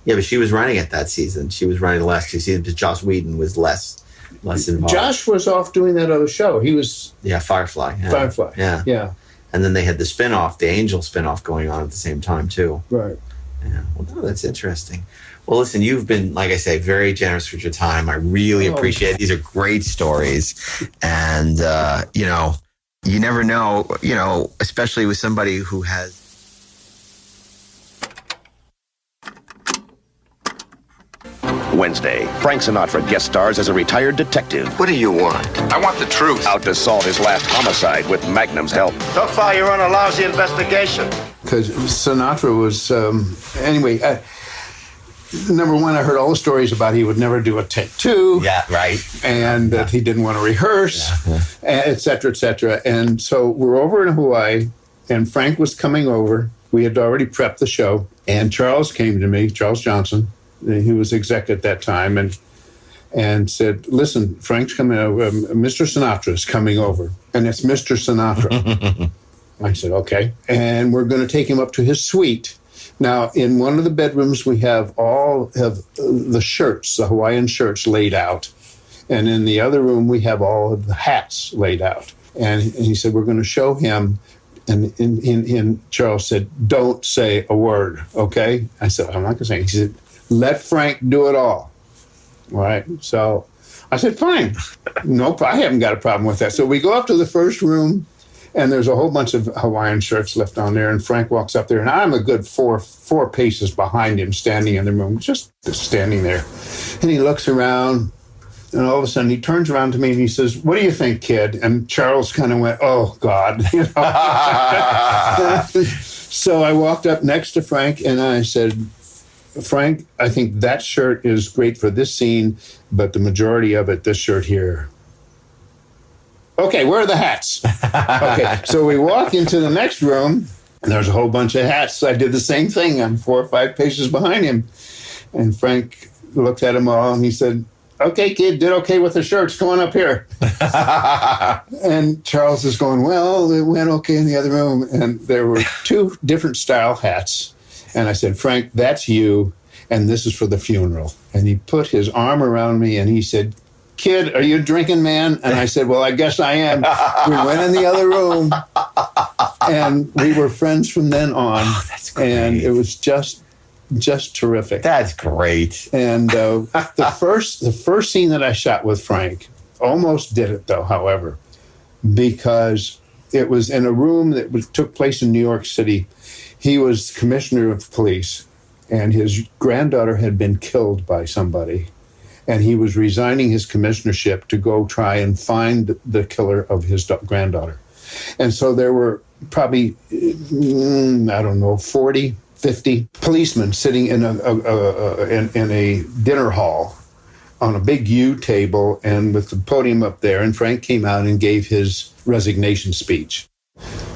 Yeah, but she was running it that season. She was running the last 2 seasons, but Joss Whedon was less involved. Josh was off doing that other show. He was... Yeah, Firefly. Yeah. Firefly. Yeah. And then they had the spinoff, the Angel spinoff going on at the same time, too. Right. Yeah, well, no, that's interesting. Well, listen, you've been, like I say, very generous with your time. I really appreciate it. These are great stories. And, you never know, especially with somebody who has... Wednesday, Frank Sinatra guest stars as a retired detective. What do you want? I want the truth. Out to solve his last homicide with Magnum's help. So far, you run a lousy investigation. Because Sinatra was... number one, I heard all the stories about he would never do a take two. Yeah, right. And that he didn't want to rehearse, et cetera, et cetera. And so we're over in Hawaii, and Frank was coming over. We had already prepped the show. And Charles came to me, Charles Johnson. He was exec at that time, and said, listen, Frank's coming over. Mr. Sinatra's coming over. And it's Mr. Sinatra. I said, okay. And we're going to take him up to his suite. Now, in one of the bedrooms, we have the shirts, the Hawaiian shirts laid out. And in the other room, we have all of the hats laid out. And he said, we're going to show him. And Charles said, don't say a word, okay? I said, I'm not going to say anything. He said, let Frank do it all. All right. So I said, fine. No, I haven't got a problem with that. So we go up to the first room. And there's a whole bunch of Hawaiian shirts left on there. And Frank walks up there, and I'm a good four paces behind him, standing in the room, just standing there. And he looks around, and all of a sudden he turns around to me and he says, what do you think, kid? And Charles kind of went, oh, God. So I walked up next to Frank, and I said, Frank, I think that shirt is great for this scene, but the majority of it, this shirt here. Okay, where are the hats? Okay, so we walk into the next room, and there's a whole bunch of hats. I did the same thing. I'm 4 or 5 paces behind him. And Frank looked at them all, and he said, okay, kid, did okay with the shirts. Come on up here. And Charles is going, well, it went okay in the other room. And there were 2 different style hats. And I said, Frank, that's you, and this is for the funeral. And he put his arm around me, and he said, kid, are you drinking, man? And I said, well, I guess I am. We went in the other room, and we were friends from then on. Oh, that's great. And it was just terrific. That's great. And the first scene that I shot with Frank almost did it, though, however, because it was in a room that took place in New York City. He was commissioner of police, and his granddaughter had been killed by somebody. And he was resigning his commissionership to go try and find the killer of his granddaughter. And so there were probably, 40, 50 policemen sitting in a dinner hall on a big U table and with the podium up there. And Frank came out and gave his resignation speech.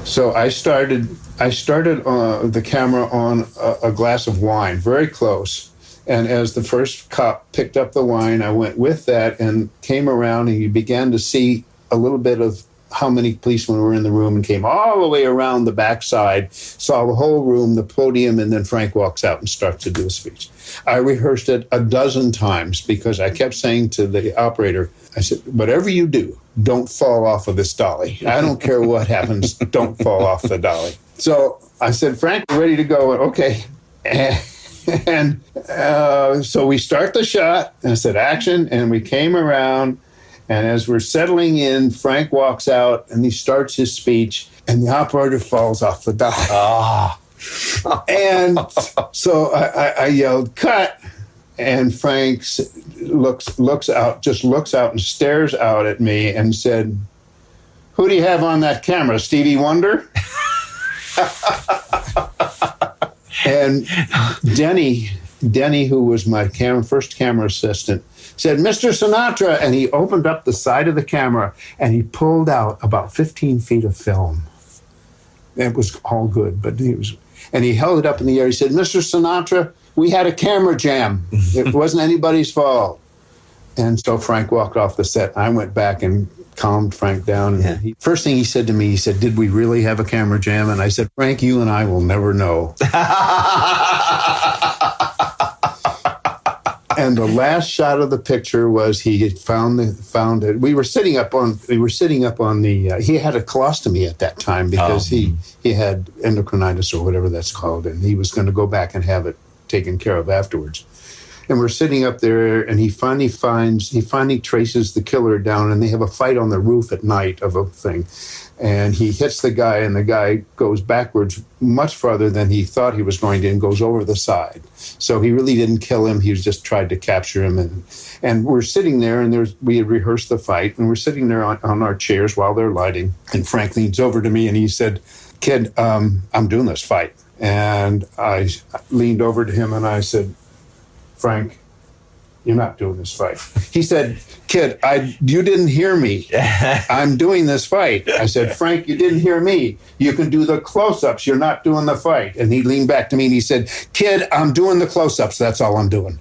So I started the camera on a glass of wine, very close. And as the first cop picked up the wine, I went with that and came around, and you began to see a little bit of how many policemen were in the room, and came all the way around the backside, saw the whole room, the podium, and then Frank walks out and starts to do a speech. I rehearsed it a dozen times because I kept saying to the operator, I said, whatever you do, don't fall off of this dolly. I don't care what happens, don't fall off the dolly. So I said, Frank, we're ready to go. Okay. And so we start the shot, and I said, action, and we came around, and as we're settling in, Frank walks out, and he starts his speech, and the operator falls off the dolly. Oh. And so I yelled, cut. And Frank looks out and stares out at me and said, who do you have on that camera, Stevie Wonder? And Denny, who was my first camera assistant, said, Mr. Sinatra. And he opened up the side of the camera and he pulled out about 15 feet of film. It was all good, but he held it up in the air. He said, Mr. Sinatra, we had a camera jam. It wasn't anybody's fault. And so Frank walked off the set. I went back and calmed Frank down. And first thing he said to me, he said, did we really have a camera jam? And I said, Frank, you and I will never know. And the last shot of the picture was he had found it. We were sitting up on the, he had a colostomy at that time because he had endocrinitis or whatever that's called. And he was going to go back and have it taken care of afterwards. And we're sitting up there, and he finally traces the killer down, and they have a fight on the roof at night of a thing. And he hits the guy, and the guy goes backwards much farther than he thought he was going to and goes over the side. So he really didn't kill him. He just tried to capture him. And we're sitting there, and we had rehearsed the fight, and we're sitting there on our chairs while they're lighting. And Frank leans over to me, and he said, kid, I'm doing this fight. And I leaned over to him, and I said, Frank, you're not doing this fight. He said, kid, you didn't hear me. I'm doing this fight. I said, Frank, you didn't hear me. You can do the close-ups. You're not doing the fight. And he leaned back to me and he said, kid, I'm doing the close-ups. That's all I'm doing.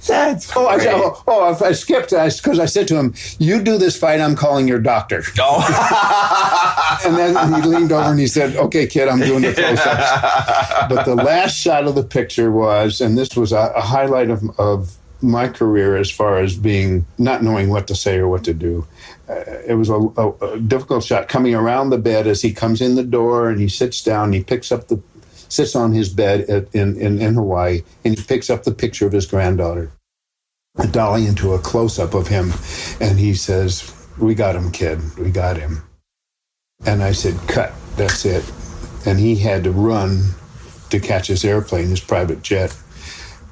That's great. I skipped because I said to him, you do this fight, I'm calling your doctor. Oh. And then he leaned over and he said, okay, kid, I'm doing the close-ups. But the last shot of the picture was, and this was a highlight of my career as far as not knowing what to say or what to do. It was a difficult shot coming around the bed as he comes in the door and he sits down, he sits on his bed in Hawaii, and he picks up the picture of his granddaughter, dolly into a close-up of him, and he says, we got him, kid, we got him. And I said, cut, that's it. And he had to run to catch his airplane, his private jet.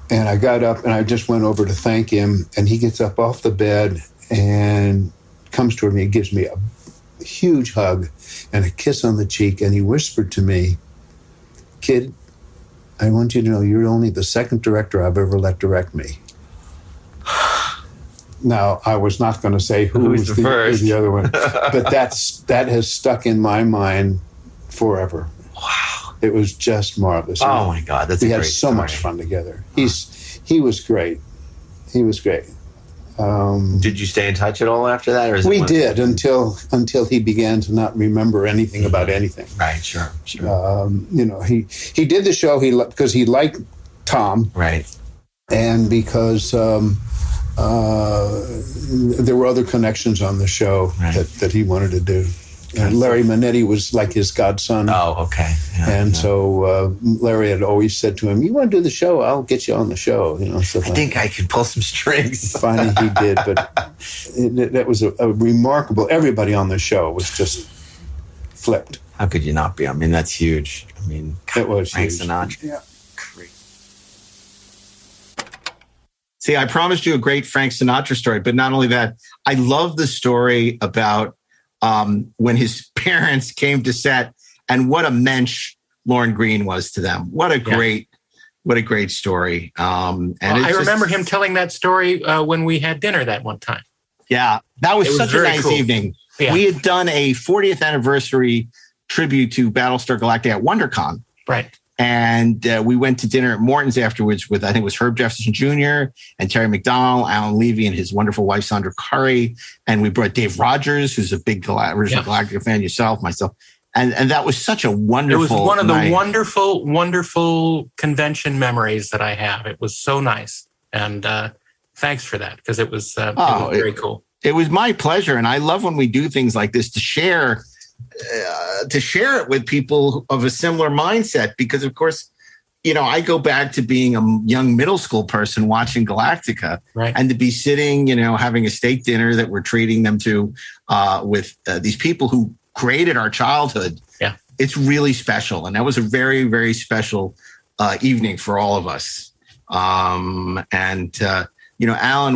And I got up and I just went over to thank him, and he gets up off the bed and comes toward me and gives me a huge hug and a kiss on the cheek, and he whispered to me, kid, I want you to know you're only the second director I've ever let direct me. Now, I was not going to say who was the other one, but that has stuck in my mind forever. Wow. It was just marvelous. Oh, my God. That's a great We had so much fun together. He was great. He was great. Did you stay in touch at all after that? Or we did until he began to not remember anything about anything. Right, sure. He did the show because he liked Tom. Right. And because there were other connections on the show that he wanted to do. And Larry Manetti was like his godson. Oh, okay. Yeah, so Larry had always said to him, you want to do the show? I'll get you on the show. I think I could pull some strings. Finally he did, but that was a remarkable, everybody on the show was just flipped. How could you not be? I mean, that's huge. I mean, it was Frank huge. Sinatra. Yeah. Great. See, I promised you a great Frank Sinatra story, but not only that, I love the story about when his parents came to set and what a mensch Lorne Greene was to them. What a great story. I remember him telling that story when we had dinner that one time. Yeah, that was such a nice evening. Yeah. We had done a 40th anniversary tribute to Battlestar Galactica at WonderCon. Right. And we went to dinner at Morton's afterwards with, I think it was Herb Jefferson Jr. and Terry McDonald, Alan Levy, and his wonderful wife, Sandra Curry. And we brought Dave Rogers, who's a big original Galactica fan, yourself, myself. And that was such a wonderful It was one of night. the wonderful, wonderful convention memories that I have. It was so nice. And thanks for that, because it was very cool. It was my pleasure. And I love when we do things like this to share it with people of a similar mindset, because of course, I go back to being a young middle school person watching Galactica, and to be sitting, having a steak dinner that we're treating them to with these people who created our childhood. Yeah, it's really special, and that was a very, very special evening for all of us. Alan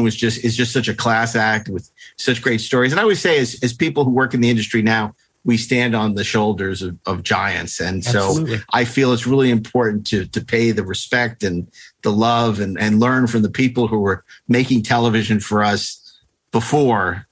is just such a class act with such great stories. And I always say, as people who work in the industry now, we stand on the shoulders of giants. And Absolutely. So I feel it's really important to pay the respect and the love and learn from the people who were making television for us before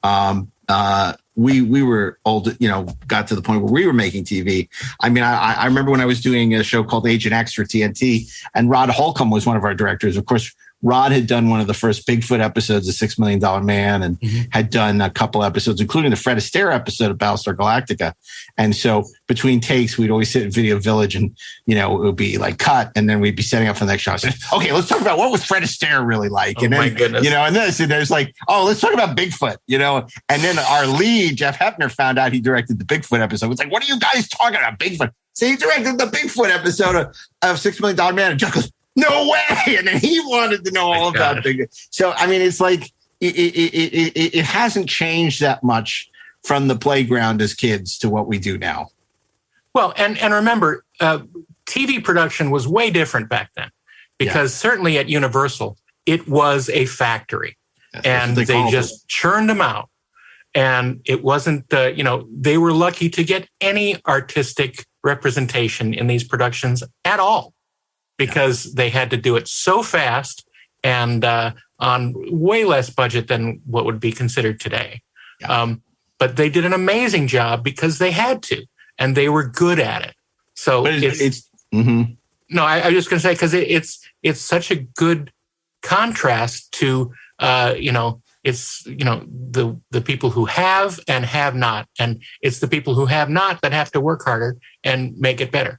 we were old, got to the point where we were making TV. I mean, I remember when I was doing a show called Agent X for TNT, and Rod Holcomb was one of our directors. Of course, Rod had done one of the first Bigfoot episodes of $6 Million Man, and had done a couple episodes, including the Fred Astaire episode of Battlestar Galactica. And so between takes, we'd always sit in Video Village, and, it would be like cut. And then we'd be setting up for the next shot. So, okay, let's talk about what was Fred Astaire really like. And then, my goodness. and there's like, let's talk about Bigfoot, and then our lead, Jeff Hefner, found out he directed the Bigfoot episode. It was like, what are you guys talking about, Bigfoot? So he directed the Bigfoot episode of $6 Million Man. And Jeff goes, no way. And then he wanted to know all about Bigfoot. So, I mean, it's like, it hasn't changed that much from the playground as kids to what we do now. Well, and remember, TV production was way different back then, because certainly at Universal, it was a factory. And they just churned them out. And it wasn't, they were lucky to get any artistic representation in these productions at all, because they had to do it so fast and on way less budget than what would be considered today. But they did an amazing job because they had to, and they were good at it. So no, I was just going to say, because it's such a good contrast to, it's, the people who have and have not, and it's the people who have not that have to work harder and make it better.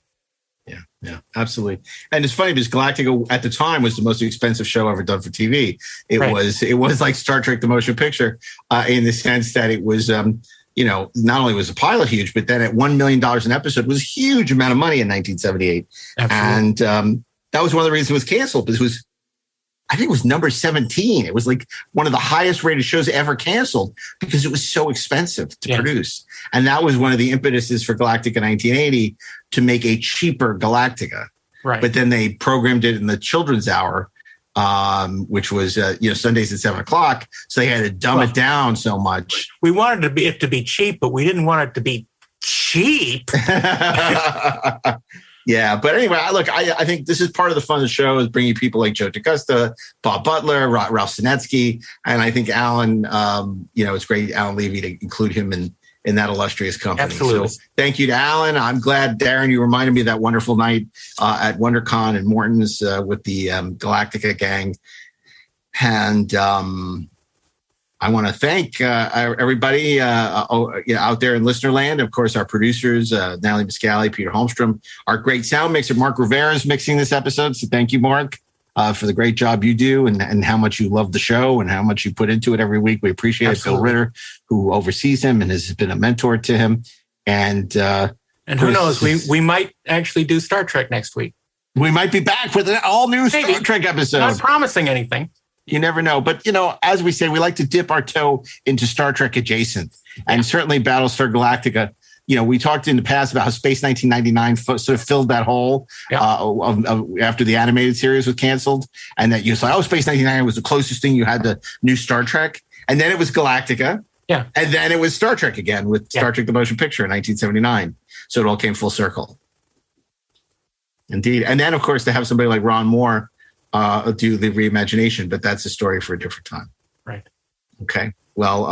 Yeah, absolutely. And it's funny because Galactica at the time was the most expensive show ever done for TV. It was like Star Trek, the motion picture, in the sense that it was, not only was the pilot huge, but then at $1 million an episode was a huge amount of money in 1978. Absolutely. And that was one of the reasons it was canceled, because I think it was number 17. It was like one of the highest rated shows ever canceled because it was so expensive to produce. And that was one of the impetuses for Galactica 1980 to make a cheaper Galactica. Right. But then they programmed it in the children's hour, which was, Sundays at 7:00. So they had to dumb it down so much. We wanted it to be cheap, but we didn't want it to be cheap. Yeah, but anyway, look, I think this is part of the fun of the show, is bringing people like Joe DaCosta, Bob Butler, Ralph Sinetsky, and I think Alan, it's great, Alan Levy, to include him in that illustrious company. Absolutely. So thank you to Alan. I'm glad, Darren, you reminded me of that wonderful night at WonderCon and Morton's with the Galactica gang. And I want to thank everybody out there in listener land. Of course, our producers, Natalie Biscali, Peter Holmstrom, our great sound mixer, Mark Rivera, is mixing this episode. So thank you, Mark, for the great job you do and how much you love the show and how much you put into it every week. We appreciate it. Phil Ritter, who oversees him and has been a mentor to him. And who knows, we might actually do Star Trek next week. We might be back with an all-new Star Trek episode. Not promising anything. You never know. But, as we say, we like to dip our toe into Star Trek adjacent. And certainly Battlestar Galactica, we talked in the past about how Space 1999 sort of filled that hole after the animated series was canceled. And that you said, Space 1999 was the closest thing you had to new Star Trek. And then it was Galactica. Yeah. And then it was Star Trek again with Star Trek, the motion picture in 1979. So it all came full circle. Indeed. And then, of course, to have somebody like Ron Moore do the reimagination, but that's a story for a different time. Right. Okay. Well,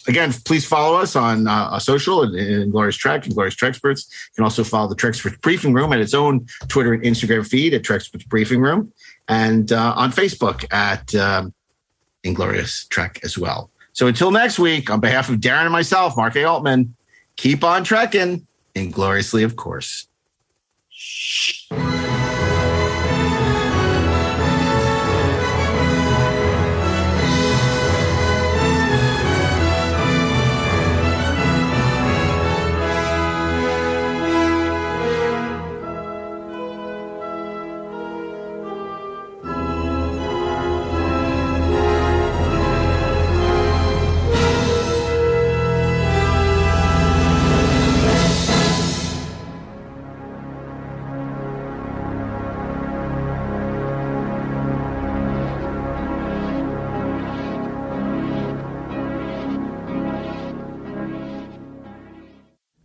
again, please follow us on social and Inglorious Trek, Inglorious Treksperts. You can also follow the Treksperts Briefing Room at its own Twitter and Instagram feed at Treksperts Briefing Room, and on Facebook at Inglorious Trek as well. So until next week, on behalf of Darren and myself, Mark A. Altman, keep on trekking, ingloriously, of course.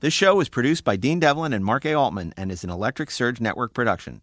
This show was produced by Dean Devlin and Mark A. Altman and is an Electric Surge Network production.